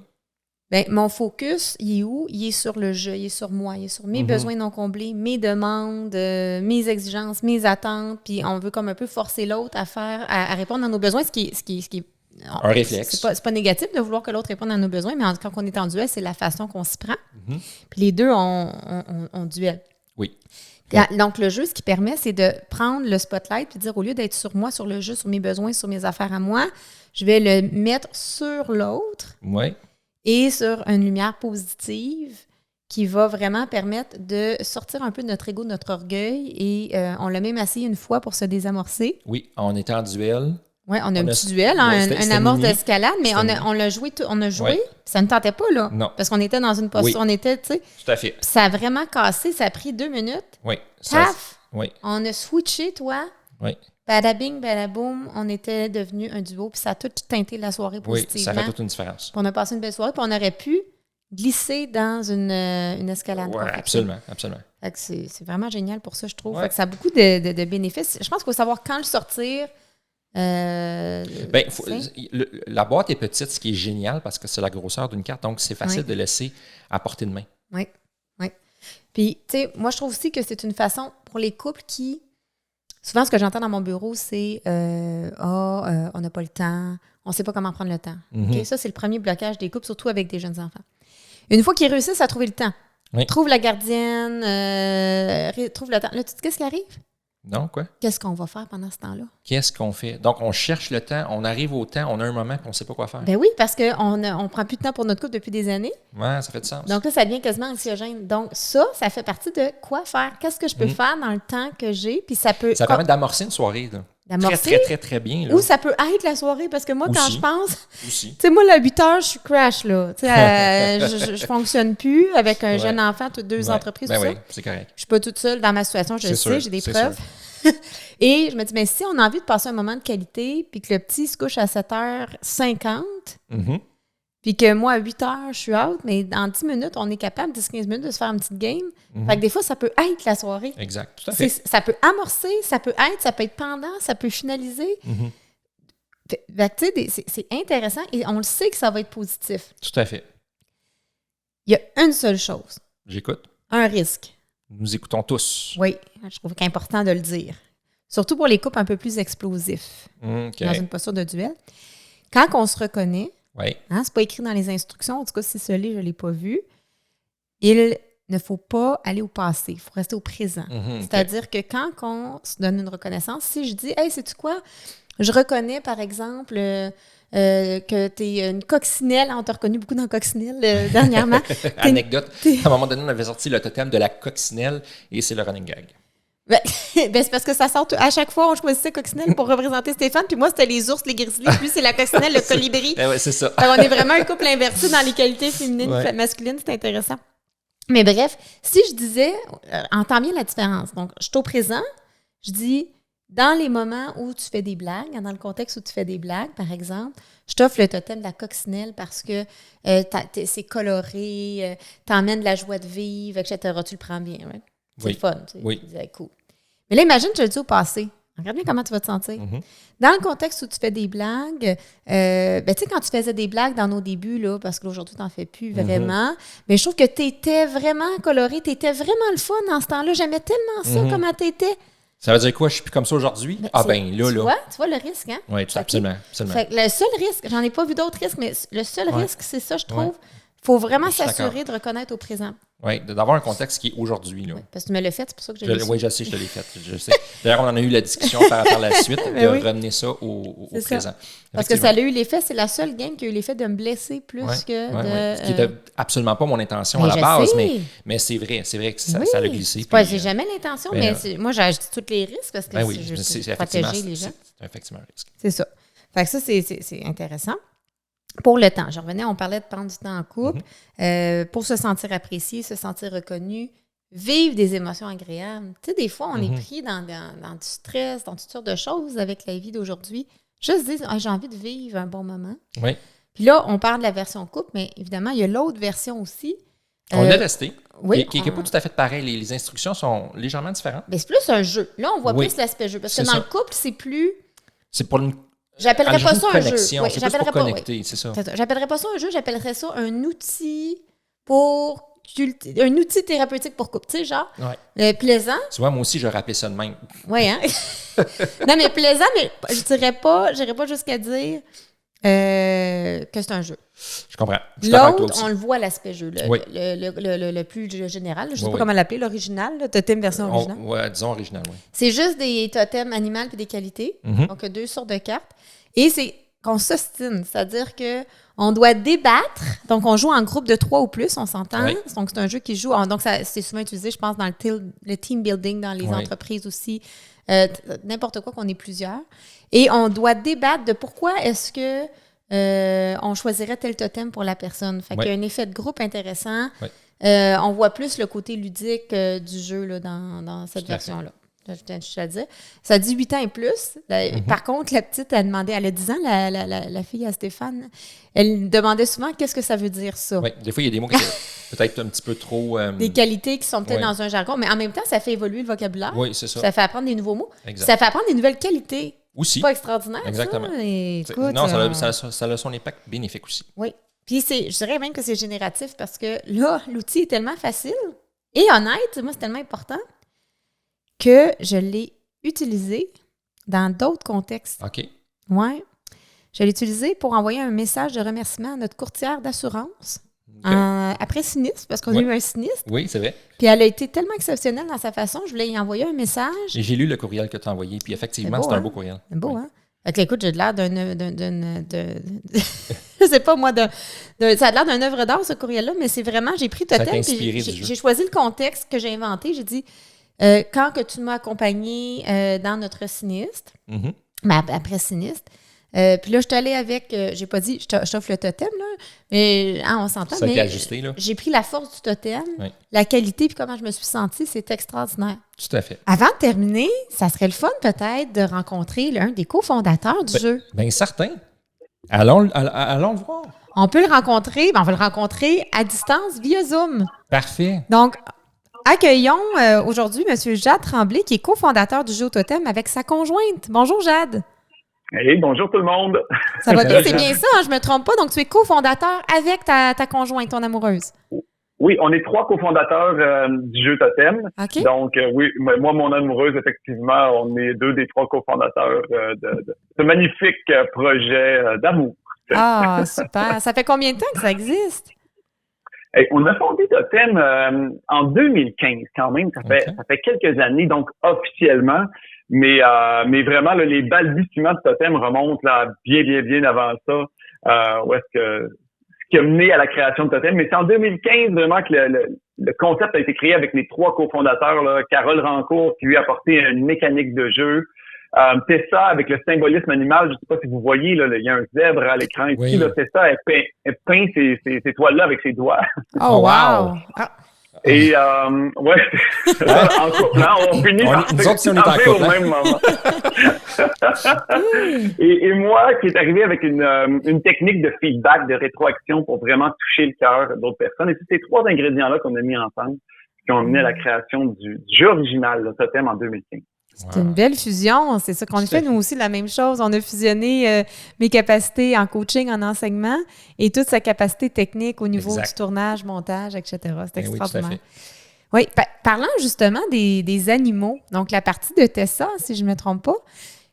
Ben, mon focus, il est où? Il est sur le jeu, il est sur moi, il est sur mes besoins non comblés, mes demandes, mes exigences, mes attentes, puis on veut comme un peu forcer l'autre à répondre à nos besoins, ce qui est un réflexe. C'est pas négatif de vouloir que l'autre réponde à nos besoins, mais quand on est en duel, c'est la façon qu'on s'y prend. Puis les deux, on duel. Oui. Donc, le jeu, ce qui permet, c'est de prendre le spotlight puis de dire, au lieu d'être sur moi, sur le jeu, sur mes besoins, sur mes affaires à moi, je vais le mettre sur l'autre. Oui. Et sur une lumière positive qui va vraiment permettre de sortir un peu de notre ego, de notre orgueil. Et on l'a même essayé une fois pour se désamorcer. Oui, on était en duel. Oui, on a un petit duel, un amorce d'escalade, mais on l'a joué, Oui. Ça ne tentait pas, là. Non. Parce qu'on était dans une posture, on était, tu sais. Tout à fait. Ça a vraiment cassé, ça a pris 2 minutes. Oui. Paf! Oui. On a switché, toi. Oui. Badabing, badaboum, on était devenu un duo, puis ça a tout teinté la soirée positivement. Oui, ça fait toute une différence. Puis on a passé une belle soirée, puis on aurait pu glisser dans une escalade. Oui, absolument, absolument. Fait que c'est vraiment génial pour ça, je trouve. Fait que ça a beaucoup de bénéfices. Je pense qu'il faut savoir quand le sortir. La boîte est petite, ce qui est génial parce que c'est la grosseur d'une carte, donc c'est facile de laisser à portée de main. Oui, oui. Puis, tu sais, moi, je trouve aussi que c'est une façon pour les couples qui... Souvent, ce que j'entends dans mon bureau, c'est on n'a pas le temps, on ne sait pas comment prendre le temps. Okay? Ça, c'est le premier blocage des couples, surtout avec des jeunes enfants. Une fois qu'ils réussissent à trouver le temps, trouve la gardienne, trouve le temps. Là, tu sais qu'est-ce qui arrive? Non, quoi? Qu'est-ce qu'on va faire pendant ce temps-là? Qu'est-ce qu'on fait? Donc, on cherche le temps, on arrive au temps, on a un moment et on ne sait pas quoi faire. Ben oui, parce qu'on ne prend plus de temps pour notre couple depuis des années. Oui, ça fait du sens. Donc là, ça devient quasiment anxiogène. Donc ça fait partie de quoi faire. Qu'est-ce que je peux faire dans le temps que j'ai? Puis ça peut... Ça permet d'amorcer une soirée, là. D'amorcer. Très bien. Là. Ou ça peut être la soirée, parce que moi, quand je pense... Aussi. Tu sais, moi, à 8 heures, je suis crash, là. Tu sais, je fonctionne plus avec un jeune enfant, toutes 2 entreprises, tout ça. Oui, c'est correct. Je suis pas toute seule dans ma situation, je le sais, j'ai des preuves. Et je me dis, mais si on a envie de passer un moment de qualité, puis que le petit se couche à 7h50, puis que moi, à 8h, je suis out, mais dans 10 minutes, on est capable, 10-15 minutes, de se faire une petite game. Fait que des fois, ça peut être la soirée. Exact, tout à fait. Ça peut amorcer, ça peut être pendant, ça peut finaliser. Fait que, tu sais, c'est intéressant et on le sait que ça va être positif. Tout à fait. Il y a une seule chose. J'écoute. Un risque. Nous écoutons tous. Oui, je trouve qu'il est important de le dire. Surtout pour les couples un peu plus explosifs, dans une posture de duel. Quand on se reconnaît, c'est pas écrit dans les instructions, en tout cas, si ce livre, je ne l'ai pas vu, il ne faut pas aller au passé, il faut rester au présent. C'est-à-dire que quand on se donne une reconnaissance, si je dis « Hey, sais-tu quoi? Je reconnais, par exemple, que tu es une coccinelle. » On t'a reconnu beaucoup dans coccinelle dernièrement. Anecdote, à un moment donné, on avait sorti le totem de la coccinelle et c'est le running gag. Ben, c'est parce que ça sort à chaque fois, on choisissait coccinelle pour représenter Stéphane, puis moi, c'était les ours, les grizzlies, puis lui, c'est la coccinelle, le colibri. Ouais, c'est ça. On est vraiment un couple inversé dans les qualités féminines, masculines, c'est intéressant. Mais bref, si je disais, entends bien la différence. Donc, je suis au présent, je dis, dans les moments où tu fais des blagues, dans le contexte où tu fais des blagues, par exemple, je t'offre le totem de la coccinelle parce que c'est coloré, t'emmènes de la joie de vivre, etc. Tu le prends bien, right? C'est le fun. Tu dis, cool. Mais là, imagine, je le dis au passé. Regarde bien comment tu vas te sentir. Dans le contexte où tu fais des blagues, tu sais, quand tu faisais des blagues dans nos débuts, là, parce qu'aujourd'hui, tu n'en fais plus vraiment, mais je trouve que tu étais vraiment coloré, tu étais vraiment le fun dans ce temps-là. J'aimais tellement ça, comment tu étais. Ça veut dire quoi? Je suis plus comme ça aujourd'hui? Là. Tu vois le risque, hein? Oui, absolument. Fait que le seul risque, j'en ai pas vu d'autres risques, mais le seul risque, c'est ça, je trouve. Il faut vraiment s'assurer de reconnaître au présent. Oui, d'avoir un contexte qui est aujourd'hui. Là. Oui, parce que tu me l'as fait, c'est pour ça que je l'ai Oui, je sais, je te l'ai fait. Je sais. D'ailleurs, on en a eu la discussion par la suite de ramener ça au présent. Parce que ça a eu l'effet, c'est la seule game qui a eu l'effet de me blesser plus que de... Ce qui n'était absolument pas mon intention à la base, mais c'est vrai que ça a glissé. C'est jamais l'intention, mais moi, j'ai tous les risques parce que je veux protéger les gens. C'est effectivement un risque. C'est ça. Fait que ça, c'est intéressant. Pour le temps, je revenais, on parlait de prendre du temps en couple, pour se sentir apprécié, se sentir reconnu, vivre des émotions agréables. Tu sais, des fois, on est pris dans du stress, dans toutes sortes de choses avec la vie d'aujourd'hui. Juste dire, ah, j'ai envie de vivre un bon moment. Oui. Puis là, on parle de la version couple, mais évidemment, il y a l'autre version aussi. On l'a testé. Oui. Qui n'est pas tout à fait pareil. Les instructions sont légèrement différentes. Mais c'est plus un jeu. Là, on voit Oui. plus l'aspect jeu. Parce que C'est dans ça. le couple, c'est plus... C'est pour une J'appellerais pas ça un jeu. connexion. Oui, C'est plus pour j'appellerais pas, connecter, oui. c'est ça. C'est ça. J'appellerais pas ça un jeu, j'appellerais ça un outil pour... un outil thérapeutique pour couple. Tu sais, genre, plaisant. Tu vois, moi aussi, je rappelais ça de même. Oui, hein? Non, mais plaisant, mais j'irais pas jusqu'à dire que c'est un jeu. Je comprends. Je suis d'accord avec toi L'autre, aussi. on le voit l'aspect jeu, le plus général. Je sais pas Oui. comment l'appeler, l'original, le totem version originale. Ouais, disons original, oui. C'est juste des totems animaux et des qualités. Mhm. Donc, 2 sortes de cartes. Et c'est qu'on s'ostine, c'est-à-dire que on doit débattre. Donc, on joue en groupe de 3 ou plus, on s'entend. Oui. Donc, c'est un jeu qui joue. Donc, c'est souvent utilisé, je pense, dans le team building, dans les Oui. entreprises aussi. N'importe quoi qu'on est plusieurs. Et on doit débattre de pourquoi est-ce que on choisirait tel totem pour la personne. Fait qu'il y a un effet de groupe intéressant. Oui. On voit plus le côté ludique du jeu là, dans cette version-là. Je te le dis. Ça dit 8 ans et plus. Par contre, la petite, elle demandait, elle a 10 ans, la fille à Stéphane, elle demandait souvent qu'est-ce que ça veut dire ça. Oui, des fois, il y a des mots qui sont peut-être un petit peu trop... Des qualités qui sont peut-être Oui. dans un jargon, mais en même temps, ça fait évoluer le vocabulaire. Oui, c'est ça. Ça fait apprendre des nouveaux mots. Exact. Ça fait apprendre des nouvelles qualités. Aussi. C'est pas extraordinaire, Exactement. ça? Et, écoute, Non, ça a son impact bénéfique aussi. oui. Puis je dirais même que c'est génératif parce que là, l'outil est tellement facile et honnête, moi, c'est tellement important que je l'ai utilisé dans d'autres contextes. OK. Oui. Je l'ai utilisé pour envoyer un message de remerciement à notre courtière d'assurance OK. après sinistre, parce qu'on a Oui. eu un sinistre. Oui, c'est vrai. Puis elle a été tellement exceptionnelle dans sa façon, je voulais y envoyer un message. Et j'ai lu le courriel que tu as envoyé, puis effectivement, C'est beau, c'est un hein? beau courriel. C'est beau, Oui. hein? Fait que, écoute, j'ai de l'air je sais pas moi, ça a l'air d'une œuvre d'art, ce courriel-là, mais c'est vraiment, j'ai pris Ça Totem, t'a inspiré puis du jeu. j'ai choisi le contexte que j'ai inventé. J'ai dit, quand que tu m'as accompagné dans notre sinistre, Mhm. ben, après sinistre, puis là, je suis allée avec, j'ai pas dit, je t'offre le totem, là, mais on s'entend, Ça a été mais ajusté, là. j'ai pris la force du totem, Oui. la qualité, puis comment je me suis sentie, c'est extraordinaire. Tout à fait. Avant de terminer, ça serait le fun peut-être de rencontrer l'un des cofondateurs du jeu. Bien, certain. Allons le voir. On peut le rencontrer, on va le rencontrer à distance via Zoom. Parfait. Donc, accueillons aujourd'hui M. Jade Tremblay, qui est cofondateur du jeu Totem avec sa conjointe. Bonjour Jade. Hey, bonjour tout le monde. Ça va bien, Salut, c'est Jade. bien ça, hein, je me trompe pas. Donc, tu es cofondateur avec ta conjointe, ton amoureuse. Oui, on est 3 cofondateurs du jeu Totem. OK? Donc, oui, moi, mon amoureuse, effectivement, on est 2 des 3 cofondateurs de ce magnifique projet d'amour. Ah, super. Ça fait combien de temps que ça existe? Hey, on a fondé Totem en 2015 quand même. Ça fait quelques années, donc officiellement. Mais vraiment, là, les balbutiements de Totem remontent là, bien avant ça. Où est-ce que qui a mené à la création de Totem. Mais c'est en 2015 vraiment que le concept a été créé avec les 3 cofondateurs, là, Carole Rancourt, qui lui a apporté une mécanique de jeu. Tessa, avec le symbolisme animal, je ne sais pas si vous voyez, là, il y a un zèbre à l'écran ici. Oui. Là, Tessa, elle peint ces toiles-là avec ses doigts. Oh, wow! wow. Ah, Et, ouais, en couple, hein, on finit par Nous autres, si on est en s'échanger couple, au hein. même moment. Et moi, qui est arrivé avec une technique de feedback, de rétroaction pour vraiment toucher le cœur d'autres personnes. Et c'est ces 3 ingrédients-là qu'on a mis ensemble qui ont amené à la création du jeu original, le Totem, en 2015. c'est une belle fusion. C'est ça qu'on a fait, nous aussi, la même chose. On a fusionné mes capacités en coaching, en enseignement et toute sa capacité technique au niveau Exact. du tournage, montage, etc. C'est Ben oui, tout à extraordinaire. fait. Oui, parlant justement des animaux, donc la partie de Tessa, si je ne me trompe pas,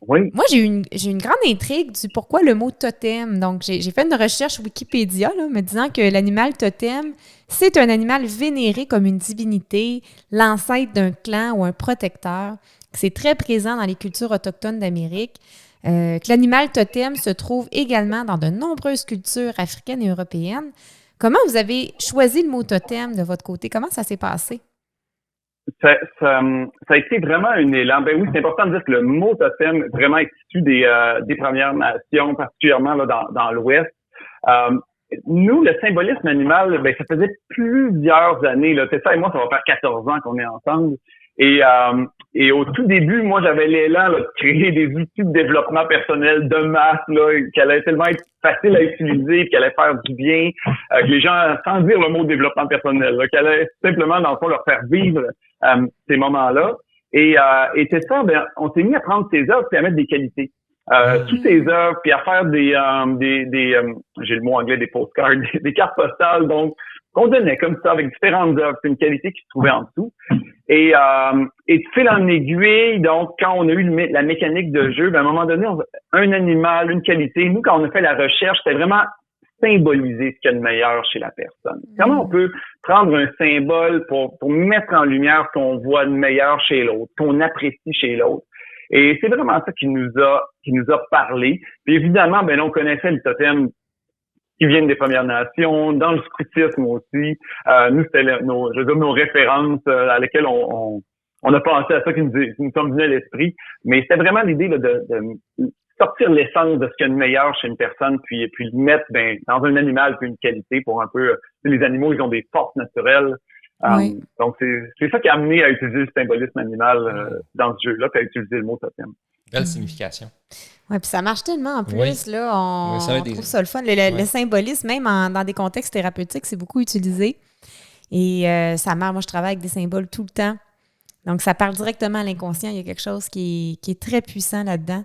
Oui. moi, j'ai une grande intrigue du pourquoi le mot totem. Donc, j'ai fait une recherche Wikipédia là, me disant que l'animal totem, c'est un animal vénéré comme une divinité, l'ancêtre d'un clan ou un protecteur. C'est très présent dans les cultures autochtones d'Amérique. Que l'animal totem se trouve également dans de nombreuses cultures africaines et européennes. Comment vous avez choisi le mot totem de votre côté? Comment ça s'est passé? Ça a été vraiment un élan. Ben oui, c'est important de dire que le mot totem vraiment est issu des Premières Nations, particulièrement là, dans l'Ouest. Nous, le symbolisme animal, ben ça faisait plusieurs années. Là, Tessa et moi, ça va faire 14 ans qu'on est ensemble. Et au tout début, moi, j'avais l'élan là, de créer des outils de développement personnel de masse là, qui allaient tellement être faciles à utiliser, qui allaient faire du bien, que les gens, sans dire le mot développement personnel, là, qui allaient simplement, dans le fond, leur faire vivre ces moments-là. Et c'est ça, ben, on s'est mis à prendre ces œuvres et à mettre des qualités. Sous ces œuvres, puis à faire des j'ai le mot anglais, des postcards, des cartes postales, donc qu'on donnait comme ça avec différentes œuvres, c'est une qualité qui se trouvait en dessous. Et de fil en aiguille, donc quand on a eu la mécanique de jeu, ben, à un moment donné, un animal, une qualité. Nous, quand on a fait la recherche, c'était vraiment symboliser ce qu'il y a de meilleur chez la personne. Comment on peut prendre un symbole pour mettre en lumière ce qu'on voit de meilleur chez l'autre, qu'on apprécie chez l'autre. Et c'est vraiment ça qui nous a parlé. Puis évidemment, ben on connaissait le totem qui viennent des Premières Nations, dans le scoutisme aussi. Nous, c'était nos références à lesquelles on a pensé à ça qui nous sont venues à l'esprit. Mais c'était vraiment l'idée là, de sortir l'essence de ce qu'il y a de meilleur chez une personne, puis le mettre dans un animal, puis une qualité pour un peu... les animaux, ils ont des forces naturelles. Oui. Donc, c'est ça qui a amené à utiliser le symbolisme animal dans ce jeu-là, puis à utiliser le mot totem. Belle signification. Oui, puis ça marche tellement en plus. Là, on trouve ça le fun. Le symbolisme, même dans des contextes thérapeutiques, c'est beaucoup utilisé. Et ça marche. Moi, je travaille avec des symboles tout le temps. Donc, ça parle directement à l'inconscient. Il y a quelque chose qui est très puissant là-dedans.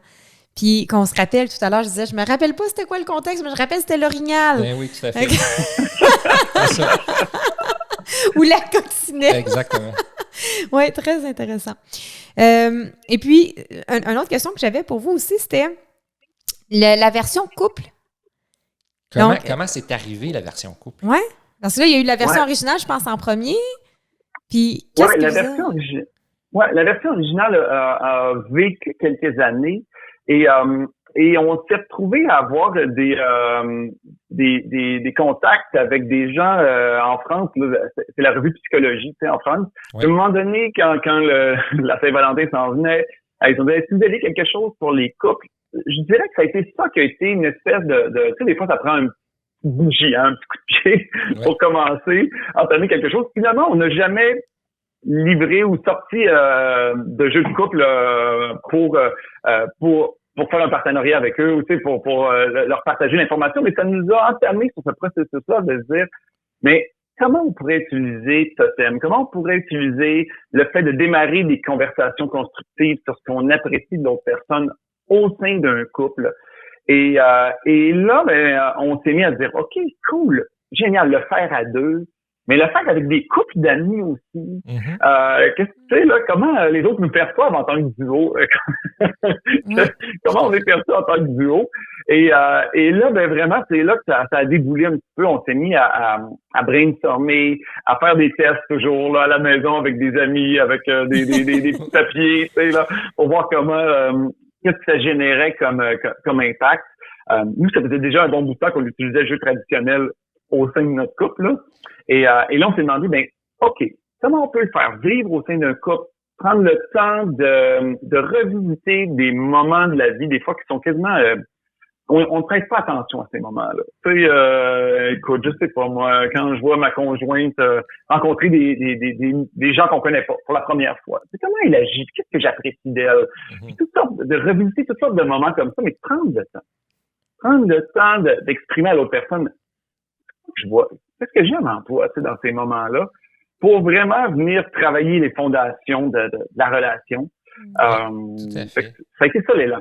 Puis qu'on se rappelle, tout à l'heure, je disais, je me rappelle pas c'était quoi le contexte, mais je rappelle c'était l'orignal. Ben oui, tout à fait. C'est ça. Ou la coccinelle. Exactement. Oui, très intéressant. Et puis, une autre question que j'avais pour vous aussi, c'était la version couple. Comment c'est arrivé, la version couple? Oui, parce que là, il y a eu la version originale, je pense, en premier. Puis, qu'est-ce que la version originale a vécu quelques années. Et on s'est retrouvé à avoir des contacts avec des gens en France. Là, c'est la revue Psychologie, tu sais, en France. Oui. À un moment donné, quand la Saint-Valentin s'en venait, ils ont dit, est-ce que vous avez quelque chose pour les couples? Je dirais que ça a été ça qui a été une espèce de tu sais, des fois, ça prend un petit bougie, un petit coup de pied pour commencer à entamer quelque chose. Finalement, on n'a jamais livré ou sorti de jeux de couple pour faire un partenariat avec eux, ou tu sais, pour leur partager l'information, mais ça nous a entamé sur ce processus-là de se dire, mais comment on pourrait utiliser Totem? Comment on pourrait utiliser le fait de démarrer des conversations constructives sur ce qu'on apprécie de l'autre personne au sein d'un couple? Et là, on s'est mis à se dire, OK, cool, génial, le faire à deux, mais le faire avec des couples d'amis aussi. Mm-hmm. Qu'est-ce que tu sais, là, comment les autres nous perçoivent en tant que duo? Comment on est perçu en tant que duo? Et là, vraiment, c'est là que ça a déboulé un petit peu. On s'est mis à brainstormer, à faire des tests toujours là à la maison avec des amis, avec des petits papiers, tu sais, là, pour voir comment qu'est-ce que ça générait comme impact. Nous, ça faisait déjà un bon bout de temps qu'on utilisait le jeu traditionnel au sein de notre couple, là. Et là, on s'est demandé, OK, comment on peut le faire vivre au sein d'un couple, prendre le temps de revisiter des moments de la vie, des fois qui sont quasiment... on ne prête pas attention à ces moments-là. Tu sais, écoute, je sais pas, moi, quand je vois ma conjointe rencontrer des gens qu'on connaît pas pour la première fois, c'est comment elle agit, qu'est-ce que j'apprécie d'elle, de revisiter toutes sortes de moments comme ça, mais prendre le temps. Prendre le temps d'exprimer à l'autre personne, je vois, qu'est-ce que j'aime en toi, tu sais, dans ces moments-là, pour vraiment venir travailler les fondations de la relation. Tout à fait. Ça a été ça l'élan.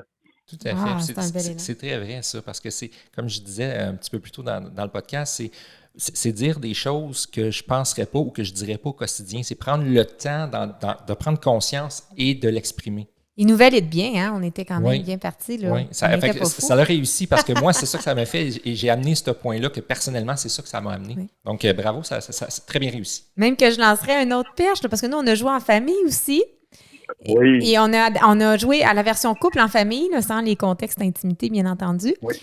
Tout à fait. C'est très vrai, ça, parce que c'est, comme je disais un petit peu plus tôt dans le podcast, c'est dire des choses que je ne penserais pas ou que je ne dirais pas au quotidien. C'est prendre le temps de prendre conscience et de l'exprimer. Il nous valide bien, hein? On était quand même bien partis. Oui, ça a réussi parce que moi, c'est ça que ça m'a fait et j'ai amené ce point-là que personnellement, c'est ça que ça m'a amené. Oui. Donc, bravo, ça c'est très bien réussi. Même que je lancerais une autre perche, parce que nous, on a joué en famille aussi. Oui. Et on a joué à la version couple en famille, là, sans les contextes d'intimité, bien entendu. Oui.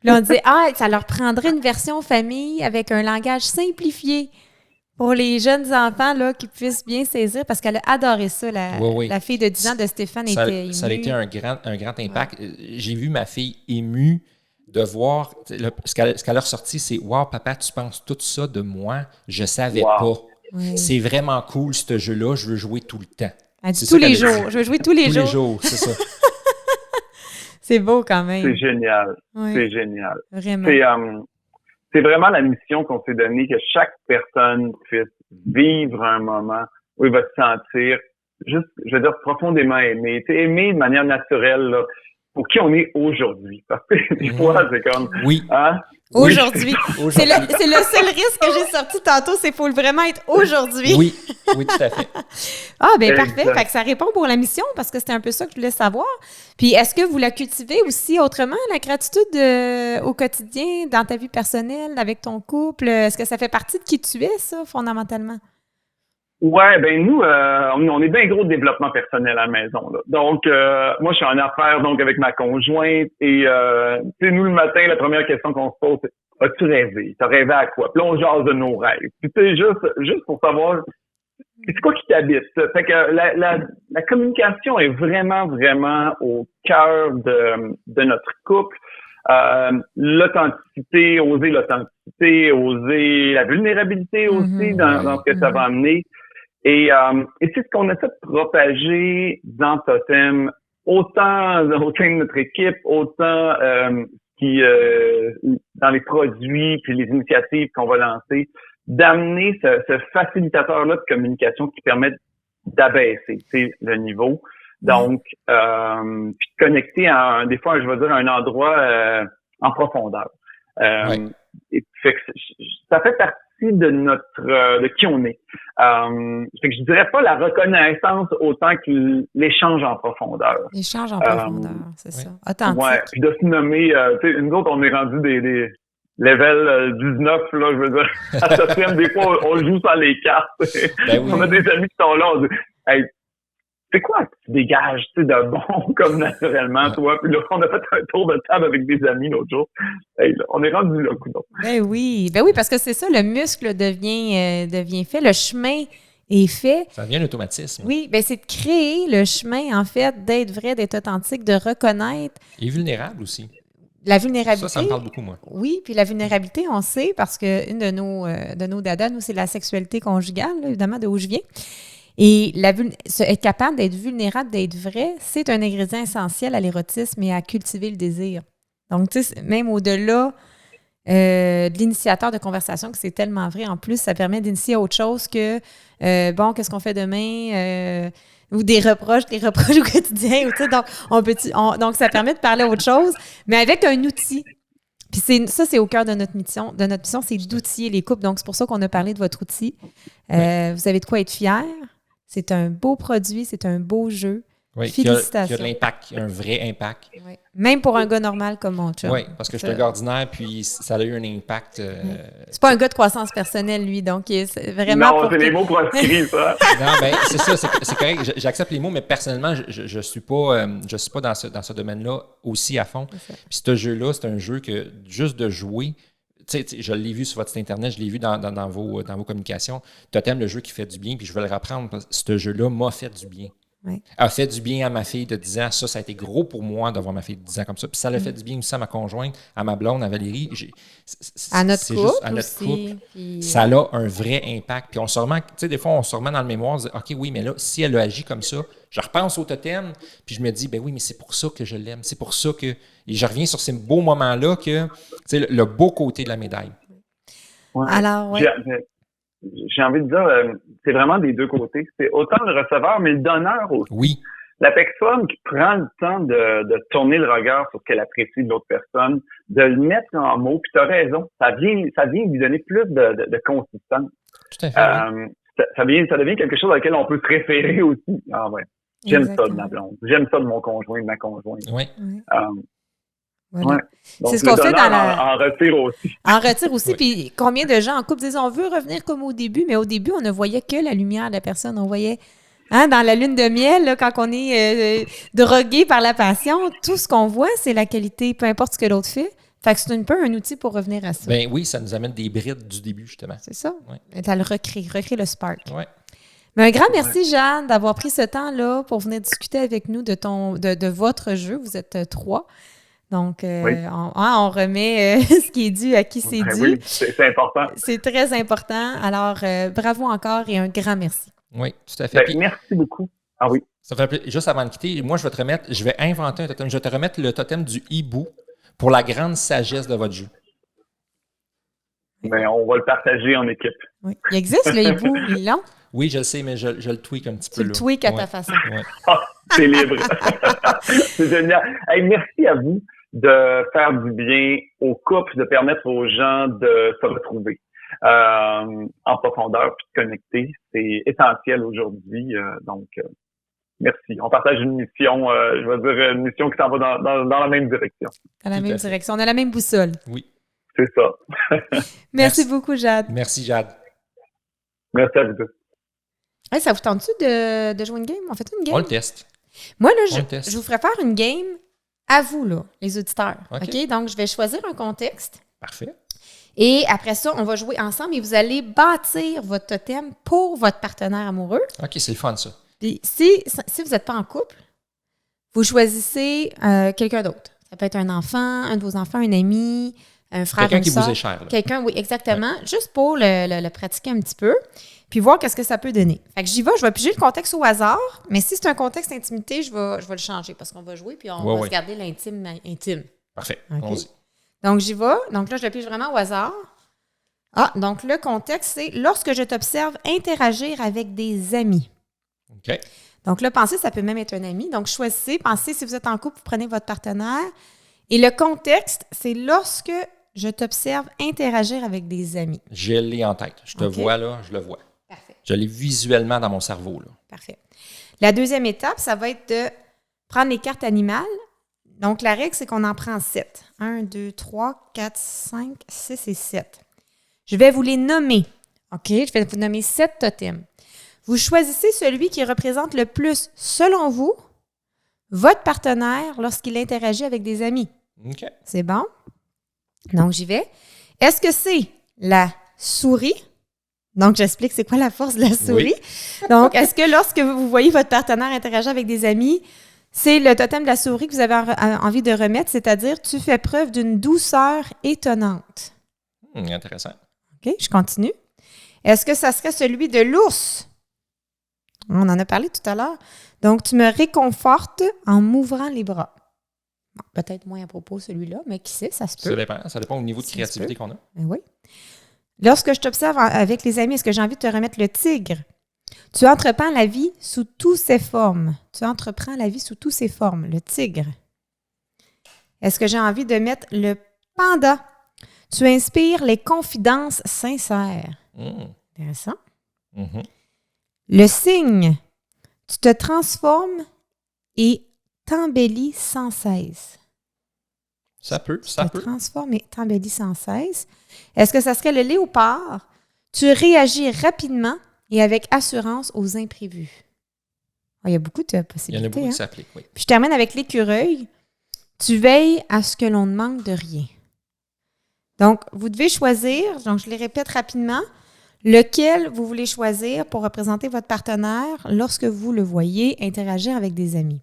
Là, on disait, ça leur prendrait une version famille avec un langage simplifié pour les jeunes enfants là, qui puissent bien saisir, parce qu'elle a adoré ça. La fille de 10 ans de Stéphane était émue. Ça a été un grand impact. Ouais. J'ai vu ma fille émue de voir, ce qu'elle a ressorti, c'est « Wow, papa, tu penses tout ça de moi? Je savais pas. » C'est vraiment cool, ce jeu-là. Je veux jouer tout le temps. Elle dit tous les jours. Je veux jouer tous les jours. Tous les jours, c'est ça. C'est beau quand même. C'est génial. Oui. C'est génial. Vraiment. C'est vraiment la mission qu'on s'est donnée, que chaque personne puisse vivre un moment où il va se sentir juste, je veux dire, profondément aimé. Aimé de manière naturelle, là, pour qui on est aujourd'hui. Parce que des fois, c'est comme... Oui. Hein? Aujourd'hui. C'est le seul risque que j'ai sorti tantôt, c'est qu'il faut vraiment être aujourd'hui. Oui, tout à fait. Ah, bien parfait. Fait que ça répond pour la mission, parce que c'était un peu ça que je voulais savoir. Puis, est-ce que vous la cultivez aussi autrement, la gratitude au quotidien, dans ta vie personnelle, avec ton couple? Est-ce que ça fait partie de qui tu es, ça, fondamentalement? Ouais, ben nous, on est bien gros de développement personnel à la maison, là. Donc, moi, je suis en affaires, donc, avec ma conjointe. Et, tu sais, nous, le matin, la première question qu'on se pose, c'est: as-tu rêvé? T'as rêvé à quoi? Puis là, on jase de nos rêves. Puis, tu sais, juste pour savoir, c'est quoi qui t'habite? Fait que la communication est vraiment, vraiment au cœur de notre couple. L'authenticité, oser la vulnérabilité aussi dans ce que ça va amener. Et c'est ce qu'on essaie de propager dans Totem, autant au sein de notre équipe, autant dans les produits puis les initiatives qu'on va lancer, d'amener ce facilitateur-là de communication qui permet d'abaisser le niveau. Donc, puis de connecter à des fois, je vais dire, à un endroit en profondeur. Et fait que ça fait partie de qui on est. Fait que je dirais pas la reconnaissance autant que l'échange en profondeur. L'échange en profondeur, c'est ça. Authentique. Ouais, puis de se nommer, tu sais, nous autres, on est rendu des level 19, là, je veux dire. À Totem, des fois, on joue sans les cartes. Ben oui. On a des amis qui sont là, on dit, hey, c'est quoi que tu dégages, tu sais, de bon comme naturellement, toi? Puis là, on a fait un tour de table avec des amis l'autre jour. Hey, là, on est rendu là, coudonc. Ben oui, parce que c'est ça, le muscle devient fait, le chemin est fait. Ça devient un automatisme. Oui, ben c'est de créer le chemin, en fait, d'être vrai, d'être authentique, de reconnaître. Et vulnérable aussi. La vulnérabilité. Ça me parle beaucoup, moi. Oui, puis la vulnérabilité, on sait, parce qu'une de nos dadas, nous, c'est la sexualité conjugale, là, évidemment, de où je viens. Et être capable d'être vulnérable, d'être vrai, c'est un ingrédient essentiel à l'érotisme et à cultiver le désir. Donc, tu sais, même au-delà de l'initiateur de conversation, que c'est tellement vrai, en plus, ça permet d'initier autre chose que, qu'est-ce qu'on fait demain? Ou des reproches au quotidien. Ou, tu sais, donc, ça permet de parler autre chose, mais avec un outil. Puis c'est au cœur de notre mission. C'est d'outiller les couples. Donc, c'est pour ça qu'on a parlé de votre outil. Vous avez de quoi être fiers. C'est un beau produit, c'est un beau jeu. Oui, félicitations. qui a de l'impact, un vrai impact. Oui. Même pour un gars normal comme mon chum. Oui, parce que je suis un gars ordinaire, puis ça a eu un impact. C'est pas un gas de croissance personnelle, lui, donc c'est vraiment... Non, c'est les mots proscrits, ça. Non, bien, c'est ça, c'est correct. J'accepte les mots, mais personnellement, je suis pas dans ce domaine-là aussi à fond. Puis ce jeu-là, c'est un jeu que juste de jouer... Tu sais, je l'ai vu sur votre site Internet, je l'ai vu dans vos communications. Totem, le jeu qui fait du bien, puis je vais le reprendre parce que ce jeu-là m'a fait du bien. Oui. A fait du bien à ma fille de 10 ans. Ça a été gros pour moi d'avoir ma fille de 10 ans comme ça. Puis ça l'a fait du bien aussi à ma conjointe, à ma blonde, à Valérie. À notre couple. Puis... Ça a un vrai impact. Puis on se remet, tu sais, des fois, on se remet dans le mémoire, on se dit, OK, oui, mais là, si elle a agi comme ça, je repense au Totem, puis je me dis, ben oui, mais c'est pour ça que je l'aime. C'est pour ça que. Et je reviens sur ces beaux moments-là que, tu sais, le beau côté de la médaille. Ouais. Alors, oui. J'ai envie de dire, c'est vraiment des deux côtés. C'est autant le receveur, mais le donneur aussi. Oui. La personne qui prend le temps de tourner le regard sur ce qu'elle apprécie de l'autre personne, de le mettre en mots, puis tu as raison, ça vient lui donner plus de consistance. Tout à fait. Ça devient quelque chose à laquelle on peut se référer aussi. Ah ouais. J'aime ça de ma blonde. J'aime ça de mon conjoint, de ma conjointe. Oui. Voilà. Ouais. Donc, c'est ce qu'on fait dans en retire aussi. En retire aussi. Oui. Puis combien de gens en couple disent on veut revenir comme au début, mais au début, on ne voyait que la lumière de la personne. On voyait dans la lune de miel, là, quand on est drogué par la passion, tout ce qu'on voit, c'est la qualité, peu importe ce que l'autre fait. Fait que c'est un peu un outil pour revenir à ça. Ben oui, ça nous amène des brides du début, justement. C'est ça. Oui. Tu as le recréer le spark. Oui. Mais un grand merci, Jeanne, d'avoir pris ce temps-là pour venir discuter avec nous de votre jeu. Vous êtes 3. Donc, on remet ce qui est dû à qui c'est dû. Oui, c'est important. C'est très important. Alors, bravo encore et un grand merci. Oui, tout à fait. Merci beaucoup. Ah oui. Ça fait juste avant de quitter, moi, je vais inventer un totem. Je vais te remettre le totem du hibou pour la grande sagesse de votre jeu. Ben, on va le partager en équipe. Oui. Il existe, le hibou, ils l'ont. Oui, je le sais, mais je le tweak un petit peu. Tu le tweak à ta façon. Ouais. Ah, c'est libre. C'est génial. Hey, merci à vous de faire du bien aux couples, de permettre aux gens de se retrouver en profondeur puis de connecter. C'est essentiel aujourd'hui. Donc, merci. On partage une mission, je vais dire une mission qui s'en va dans la même direction. Dans la même direction. On a la même boussole. Oui. C'est ça. Merci beaucoup, Jade. Merci, Jade. Merci à vous deux. Hey, ça vous tente-tu de jouer une game? On fait une game? On le teste. Moi, là, je vous ferai faire une game à vous, là, les auditeurs. OK? Donc, je vais choisir un contexte. Parfait. Et après ça, on va jouer ensemble et vous allez bâtir votre totem pour votre partenaire amoureux. OK, c'est le fun, ça. Puis si vous n'êtes pas en couple, vous choisissez quelqu'un d'autre. Ça peut être un enfant, un de vos enfants, un ami, un frère, quelqu'un une qui sœur. vous est cher. Là. Quelqu'un, oui, exactement. Ouais. Juste pour le pratiquer un petit peu, puis voir qu'est-ce que ça peut donner. Fait que j'y vais, je vais piger le contexte au hasard, mais si c'est un contexte intimité, je vais le changer parce qu'on va jouer, puis on va se garder l'intime intime. Parfait, okay. Allons-y. Donc, j'y vais. Donc là, je le pige vraiment au hasard. Ah, donc le contexte, c'est « Lorsque je t'observe interagir avec des amis ». OK. Donc là, pensez, ça peut même être un ami. Donc, choisissez, pensez, si vous êtes en couple, vous prenez votre partenaire. Et le contexte, c'est « Lorsque je t'observe interagir avec des amis ». Je l'ai en tête. Je te vois là, je le vois. Parfait. Je l'ai visuellement dans mon cerveau. Là. Parfait. La deuxième étape, ça va être de prendre les cartes animales. Donc, la règle, c'est qu'on en prend 7. 1, 2, 3, 4, 5, 6 et 7. Je vais vous les nommer. OK? Je vais vous nommer 7 totems. Vous choisissez celui qui représente le plus, selon vous, votre partenaire lorsqu'il interagit avec des amis. OK. C'est bon? Donc, j'y vais. Est-ce que c'est la souris? Donc, j'explique c'est quoi la force de la souris. Oui. Donc, est-ce que lorsque vous voyez votre partenaire interagir avec des amis, c'est le totem de la souris que vous avez envie de remettre, c'est-à-dire tu fais preuve d'une douceur étonnante. Intéressant. OK, je continue. Est-ce que ça serait celui de l'ours? On en a parlé tout à l'heure. Donc, tu me réconfortes en m'ouvrant les bras. Bon, peut-être moins à propos celui-là, mais qui sait, ça se peut. Ça dépend au niveau de créativité qu'on a. Oui. Lorsque je t'observe avec les amis, est-ce que j'ai envie de te remettre le tigre? Tu entreprends la vie sous toutes ses formes. Tu entreprends la vie sous toutes ses formes, le tigre. Est-ce que j'ai envie de mettre le panda? Tu inspires les confidences sincères. Intéressant. Mm-hmm. Le cygne. Tu te transformes et t'embellis sans cesse. Ça peut. Tu te transformes et t'embellis sans cesse. Est-ce que ça serait le léopard? Tu réagis rapidement et avec assurance aux imprévus. Oh, il y a beaucoup de possibilités. Il y en a beaucoup qui s'appliquent, oui. Puis je termine avec l'écureuil. Tu veilles à ce que l'on ne manque de rien. Donc, vous devez choisir, donc je les répète rapidement, lequel vous voulez choisir pour représenter votre partenaire lorsque vous le voyez interagir avec des amis.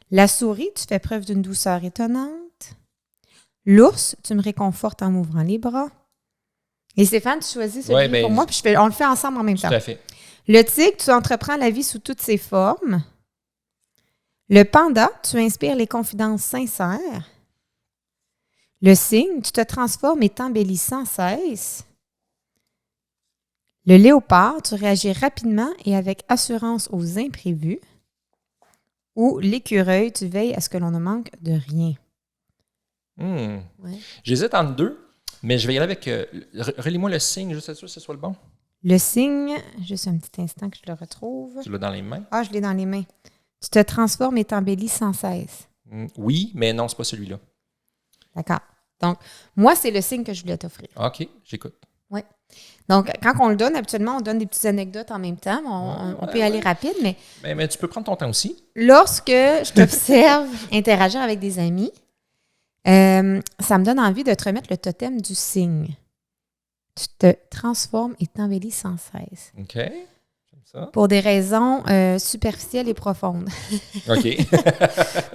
La souris, tu fais preuve d'une douceur étonnante. L'ours, tu me réconfortes en m'ouvrant les bras. Et Stéphane, tu choisis celui pour moi, puis on le fait ensemble en même temps. Tout à fait. Le tigre, tu entreprends la vie sous toutes ses formes. Le panda, tu inspires les confidences sincères. Le cygne, tu te transformes et t'embellis sans cesse. Le léopard, tu réagis rapidement et avec assurance aux imprévus. Ou l'écureuil, tu veilles à ce que l'on ne manque de rien. Ouais. J'hésite entre deux, mais je vais y aller avec... relis-moi le cygne, juste être sûr que ce soit le bon. Le cygne, juste un petit instant que je le retrouve. Tu l'as dans les mains? Ah, je l'ai dans les mains. Tu te transformes et t'embellis sans cesse. Oui, mais non, c'est pas celui-là. D'accord. Donc, moi, c'est le signe que je voulais t'offrir. OK, j'écoute. Oui. Donc, quand on le donne, habituellement, on donne des petites anecdotes en même temps. On peut y aller rapide, mais... Mais tu peux prendre ton temps aussi. Lorsque je t'observe interagir avec des amis, ça me donne envie de te remettre le totem du cygne. Tu te transformes et t'embellis sans cesse. OK. J'aime ça. Pour des raisons superficielles et profondes. OK.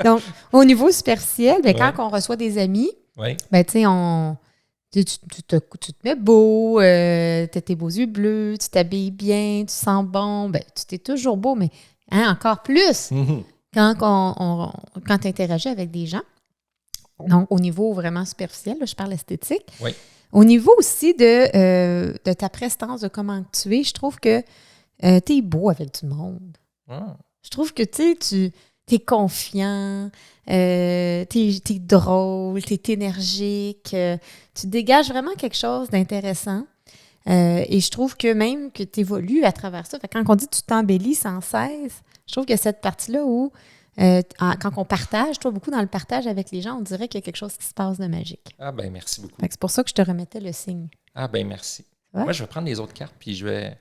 Donc, au niveau superficiel, quand on reçoit des amis, ben, tu sais, tu te mets beau, tu as tes beaux yeux bleus, tu t'habilles bien, tu sens bon. Ben, tu t'es toujours beau, mais encore plus Mhm. quand tu interagis avec des gens. Donc, au niveau vraiment superficiel, là, je parle esthétique. Oui. Au niveau aussi de ta prestance, de comment tu es, je trouve que tu es beau avec du monde. Ah. Je trouve que tu es confiant, t'es drôle, t'es énergique, tu dégages vraiment quelque chose d'intéressant. Et je trouve que même que tu évolues à travers ça. Fait que quand on dit que tu t'embellis sans cesse, je trouve que cette partie-là où, quand on partage, toi, beaucoup dans le partage avec les gens, on dirait qu'il y a quelque chose qui se passe de magique. Ah ben merci beaucoup. Fait que c'est pour ça que je te remettais le signe. Ah ben merci. Ouais? Moi, je vais prendre les autres cartes, puis je vais...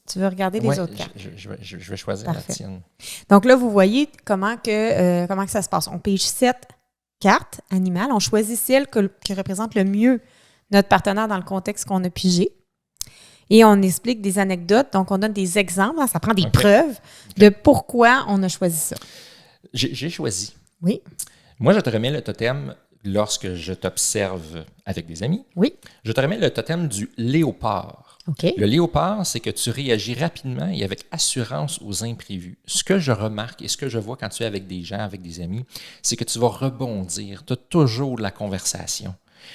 Tu veux regarder les Ouais, autres cartes. je vais choisir Parfait. la tienne. Donc là, vous voyez comment que ça se passe. On pige 7 cartes animales. On choisit celle qui représente le mieux notre partenaire dans le contexte qu'on a pigé. Et on explique des anecdotes. Donc, on donne des exemples. Ça prend des preuves de pourquoi on a choisi ça. J'ai choisi. Oui. Moi, je te remets le totem lorsque je t'observe avec des amis. Oui. Je te remets le totem du léopard. OK. Le léopard, c'est que tu réagis rapidement et avec assurance aux imprévus. Ce que je remarque et ce que je vois quand tu es avec des gens, avec des amis, c'est que tu vas rebondir. Tu as toujours de la conversation.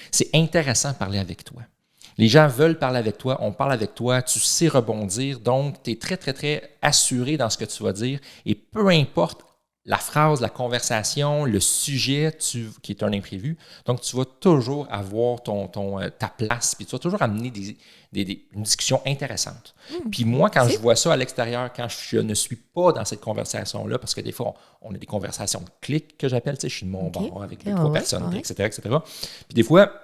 C'est intéressant de parler avec toi. Les gens veulent parler avec toi, on parle avec toi, tu sais rebondir, donc tu es très, très, très assuré dans ce que tu vas dire. Et peu importe la phrase, la conversation, le sujet qui est un imprévu, donc tu vas toujours avoir ta place, puis tu vas toujours amener une discussion intéressante. Puis moi, quand je vois ça à l'extérieur, quand je ne suis pas dans cette conversation-là, parce que des fois, on a des conversations de clics que j'appelle, tu sais, je suis de mon bord avec les 3 personnes, etc., etc. Puis des fois...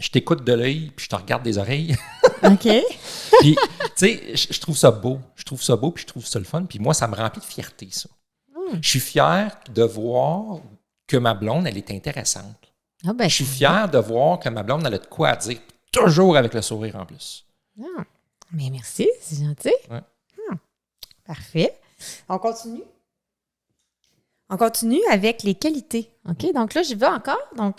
je t'écoute de l'œil, puis je te regarde des oreilles. OK. Puis, tu sais, je trouve ça beau. Je trouve ça beau, puis je trouve ça le fun. Puis moi, ça me remplit de fierté, ça. Je suis fier de voir que ma blonde, elle est intéressante. Ah ben, Je suis fier de voir que ma blonde, elle a de quoi à dire, toujours avec le sourire en plus. Ah. Mais merci, c'est gentil. Ouais. Parfait. On continue? On continue avec les qualités. OK? Donc là, j'y vais encore. Donc,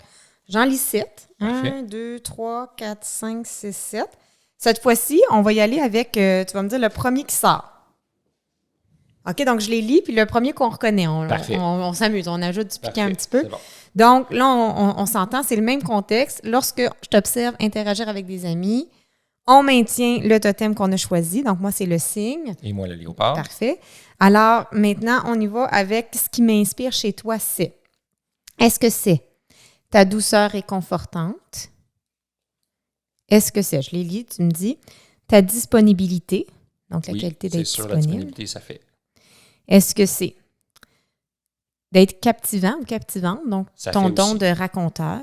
j'en lis 7. Parfait. 1, 2, 3, 4, 5, 6, 7. Cette fois-ci, on va y aller avec, tu vas me dire, le premier qui sort. OK, donc je les lis, puis le premier qu'on reconnaît, on s'amuse, on ajoute du piquant un petit peu. Bon. Donc là, on s'entend, c'est le même contexte. Lorsque je t'observe interagir avec des amis, on maintient le totem qu'on a choisi. Donc moi, c'est le signe. Et moi, le léopard. Parfait. Alors, maintenant, on y va avec ce qui m'inspire chez toi, c'est. Est-ce que c'est ta douceur réconfortante? Est-ce que c'est, je les lis, tu me dis, ta disponibilité, donc la qualité d'être c'est sûr, disponible. la disponibilité, ça fait. Est-ce que c'est d'être captivant ou captivante, donc Ça ton fait don aussi. de raconteur?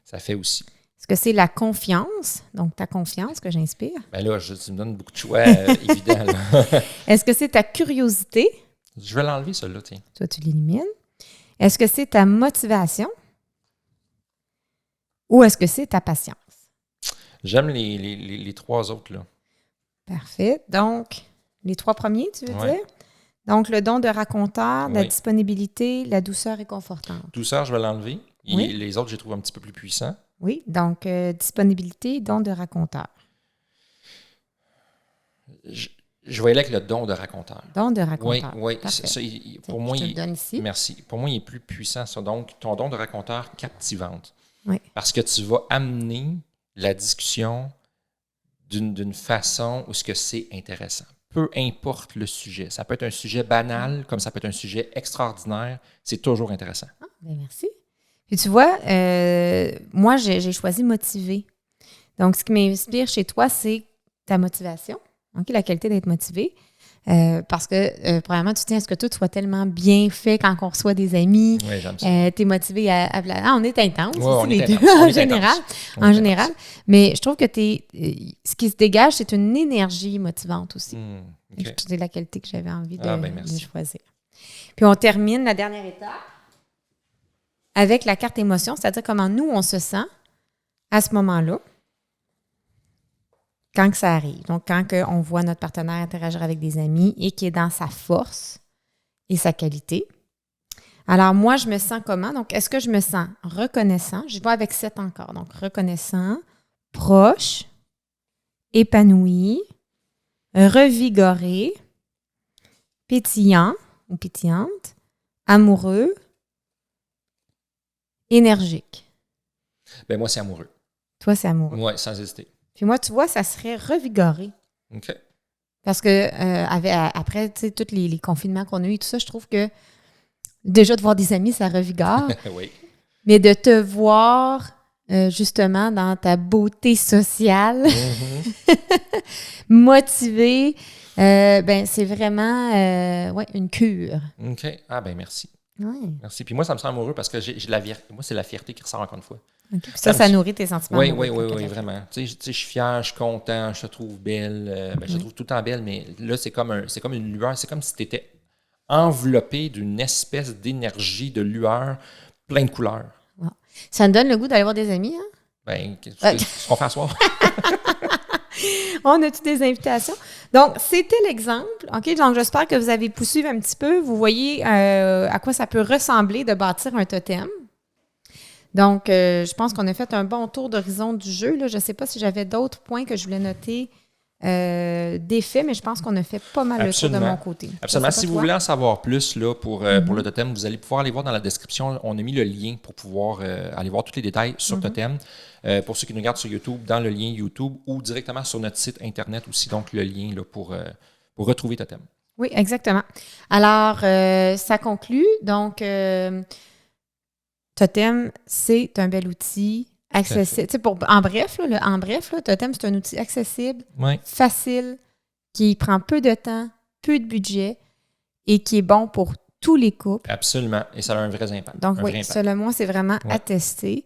Ça fait aussi. Est-ce que c'est la confiance, donc ta confiance que j'inspire? Ben là, tu me donnes beaucoup de choix évidents. Là. Est-ce que c'est ta curiosité? Je vais l'enlever, celui-là, tiens. Toi, tu l'élimines. Est-ce que c'est ta motivation? Ou est-ce que c'est ta patience? J'aime les 3 autres, là. Parfait. Donc, les 3 premiers, tu veux Ouais. dire? Donc, le don de raconteur, la Oui. disponibilité, la douceur réconfortante. Douceur, je vais l'enlever. Et Oui. les autres, je les trouve un petit peu plus puissants. Oui, donc disponibilité, don de raconteur. Je vais aller avec le don de raconteur. Don de Oui, raconteur. oui. Parfait. Pour moi, je te le donne ici. merci. Pour moi, il est plus puissant, ça. Donc, ton don de raconteur captivante. Oui. Parce que tu vas amener la discussion d'une façon où ce que c'est intéressant. Peu importe le sujet. Ça peut être un sujet banal, comme ça peut être un sujet extraordinaire. C'est toujours intéressant. Ah, bien merci. Puis tu vois, moi, j'ai choisi motivé. Donc, ce qui m'inspire chez toi, c'est ta motivation. OK, la qualité d'être motivé. Parce que, premièrement, tu tiens à ce que tout soit tellement bien fait quand on reçoit des amis. Oui, j'aime ça. Tu es motivé on est intense Ouais, aussi, on est les deux, intense, on en est général. intense. En général. Mais je trouve que ce qui se dégage, c'est une énergie motivante aussi. OK. C'est la qualité que j'avais envie de merci. choisir. Puis on termine la dernière étape avec la carte émotion, c'est-à-dire comment nous, on se sent à ce moment-là, quand que ça arrive. Donc, quand on voit notre partenaire interagir avec des amis et qui est dans sa force et sa qualité. Alors, moi, je me sens comment? Donc, est-ce que je me sens reconnaissant? Je vais avec 7 encore. Donc, reconnaissant, proche, épanoui, revigoré, pétillant ou pétillante, amoureux, énergique. Ben moi, c'est amoureux. Toi, c'est amoureux. Oui, sans hésiter. Puis moi, tu vois, ça serait revigoré. OK. Parce que après, tu sais, tous les confinements qu'on a eu, tout ça, je trouve que déjà de voir des amis, ça revigore. Oui. Mais de te voir justement dans ta beauté sociale, motivée, ben c'est vraiment une cure. OK. Ah, ben merci. Ouais. Merci. Puis moi, ça me sent amoureux parce que moi, c'est la fierté qui ressort encore une fois. Okay. Puis ça nourrit tes sentiments. Oui, vraiment. Tu sais, je suis fier, je suis content, je te trouve belle. Je te trouve tout le temps belle, mais là, c'est comme une lueur. C'est comme si tu étais enveloppé d'une espèce d'énergie, de lueur, plein de couleurs. Wow. Ça me donne le goût d'aller voir des amis, hein? Ben, qu'est-ce qu'on fait à soir? On a-tu des invitations? Donc, c'était l'exemple. OK? Donc, j'espère que vous avez pu suivre un petit peu. Vous voyez à quoi ça peut ressembler de bâtir un totem. Donc, je pense qu'on a fait un bon tour d'horizon du jeu. Là. Je ne sais pas si j'avais d'autres points que je voulais noter d'effets, mais je pense qu'on a fait pas mal le tour de mon côté. Absolument. Si vous voulez en savoir plus là, pour le totem, vous allez pouvoir aller voir dans la description. On a mis le lien pour pouvoir aller voir tous les détails sur Totem. Pour ceux qui nous regardent sur YouTube, dans le lien YouTube ou directement sur notre site Internet aussi, donc le lien là, pour retrouver Totem. Oui, exactement. Alors, ça conclut. Donc, Totem, c'est un bel outil accessible. En bref, Totem, c'est un outil accessible, facile, qui prend peu de temps, peu de budget et qui est bon pour tous les couples. Absolument. Et ça a un vrai impact. Donc, oui, selon moi, c'est vraiment à tester.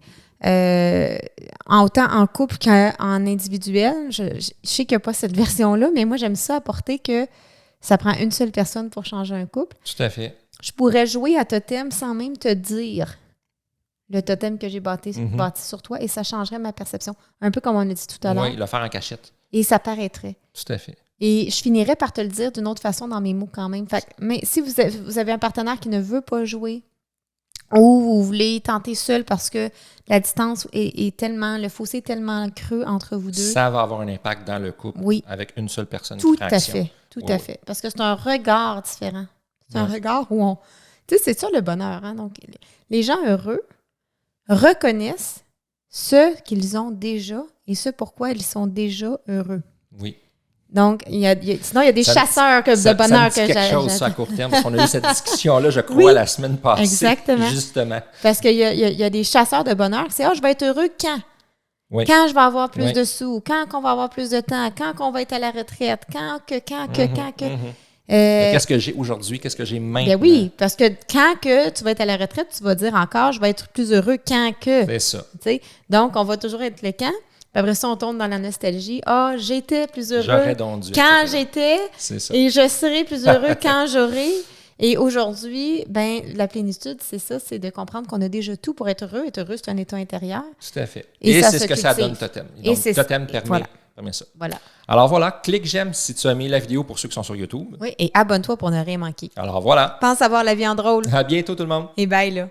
Autant en couple qu'en individuel. Je sais qu'il n'y a pas cette version-là, mais moi, j'aime ça apporter que ça prend une seule personne pour changer un couple. Tout à fait. Je pourrais jouer à Totem sans même te dire le totem que j'ai bâti sur toi et ça changerait ma perception. Un peu comme on a dit tout à l'heure. Oui, le faire en cachette. Et ça paraîtrait. Tout à fait. Et je finirais par te le dire d'une autre façon dans mes mots quand même. Mais si vous avez un partenaire qui ne veut pas jouer ou vous voulez tenter seul parce que la distance est tellement, le fossé est tellement creux entre vous deux. Ça va avoir un impact dans le couple avec une seule personne. Tout à fait. Tout à fait. Parce que c'est un regard différent. C'est un regard où on... Tu sais, c'est ça le bonheur. Hein? Donc, les gens heureux reconnaissent ce qu'ils ont déjà et ce pourquoi ils sont déjà heureux. Oui. Donc, sinon, il y a des chasseurs de bonheur que j'ai. quelque chose à court terme, parce qu'on a eu cette discussion-là, je crois, la semaine passée. Exactement. Justement. Parce qu'il y a des chasseurs de bonheur qui disent « je vais être heureux quand? Oui. Quand je vais avoir plus de sous? Quand on va avoir plus de temps? Quand on va être à la retraite? Quand que... Qu'est-ce que j'ai aujourd'hui? Qu'est-ce que j'ai maintenant? Ben oui, parce que quand que tu vas être à la retraite, tu vas dire encore, je vais être plus heureux quand que. C'est ça. T'sais? Donc, on va toujours être le quand. Puis après ça, on tombe dans la nostalgie. Ah, j'étais plus heureux quand j'étais. C'est ça. Et je serai plus heureux quand j'aurai. Et aujourd'hui, ben la plénitude, c'est ça, c'est de comprendre qu'on a déjà tout pour être heureux. Être heureux, c'est un état intérieur. Tout à fait. Et c'est ce que ça donne Totem. Donc, Totem permet ça. Voilà. Alors voilà, clique j'aime si tu as aimé la vidéo pour ceux qui sont sur YouTube. Oui, et abonne-toi pour ne rien manquer. Alors voilà. Pense avoir la vie en drôle. À bientôt tout le monde. Et bye là.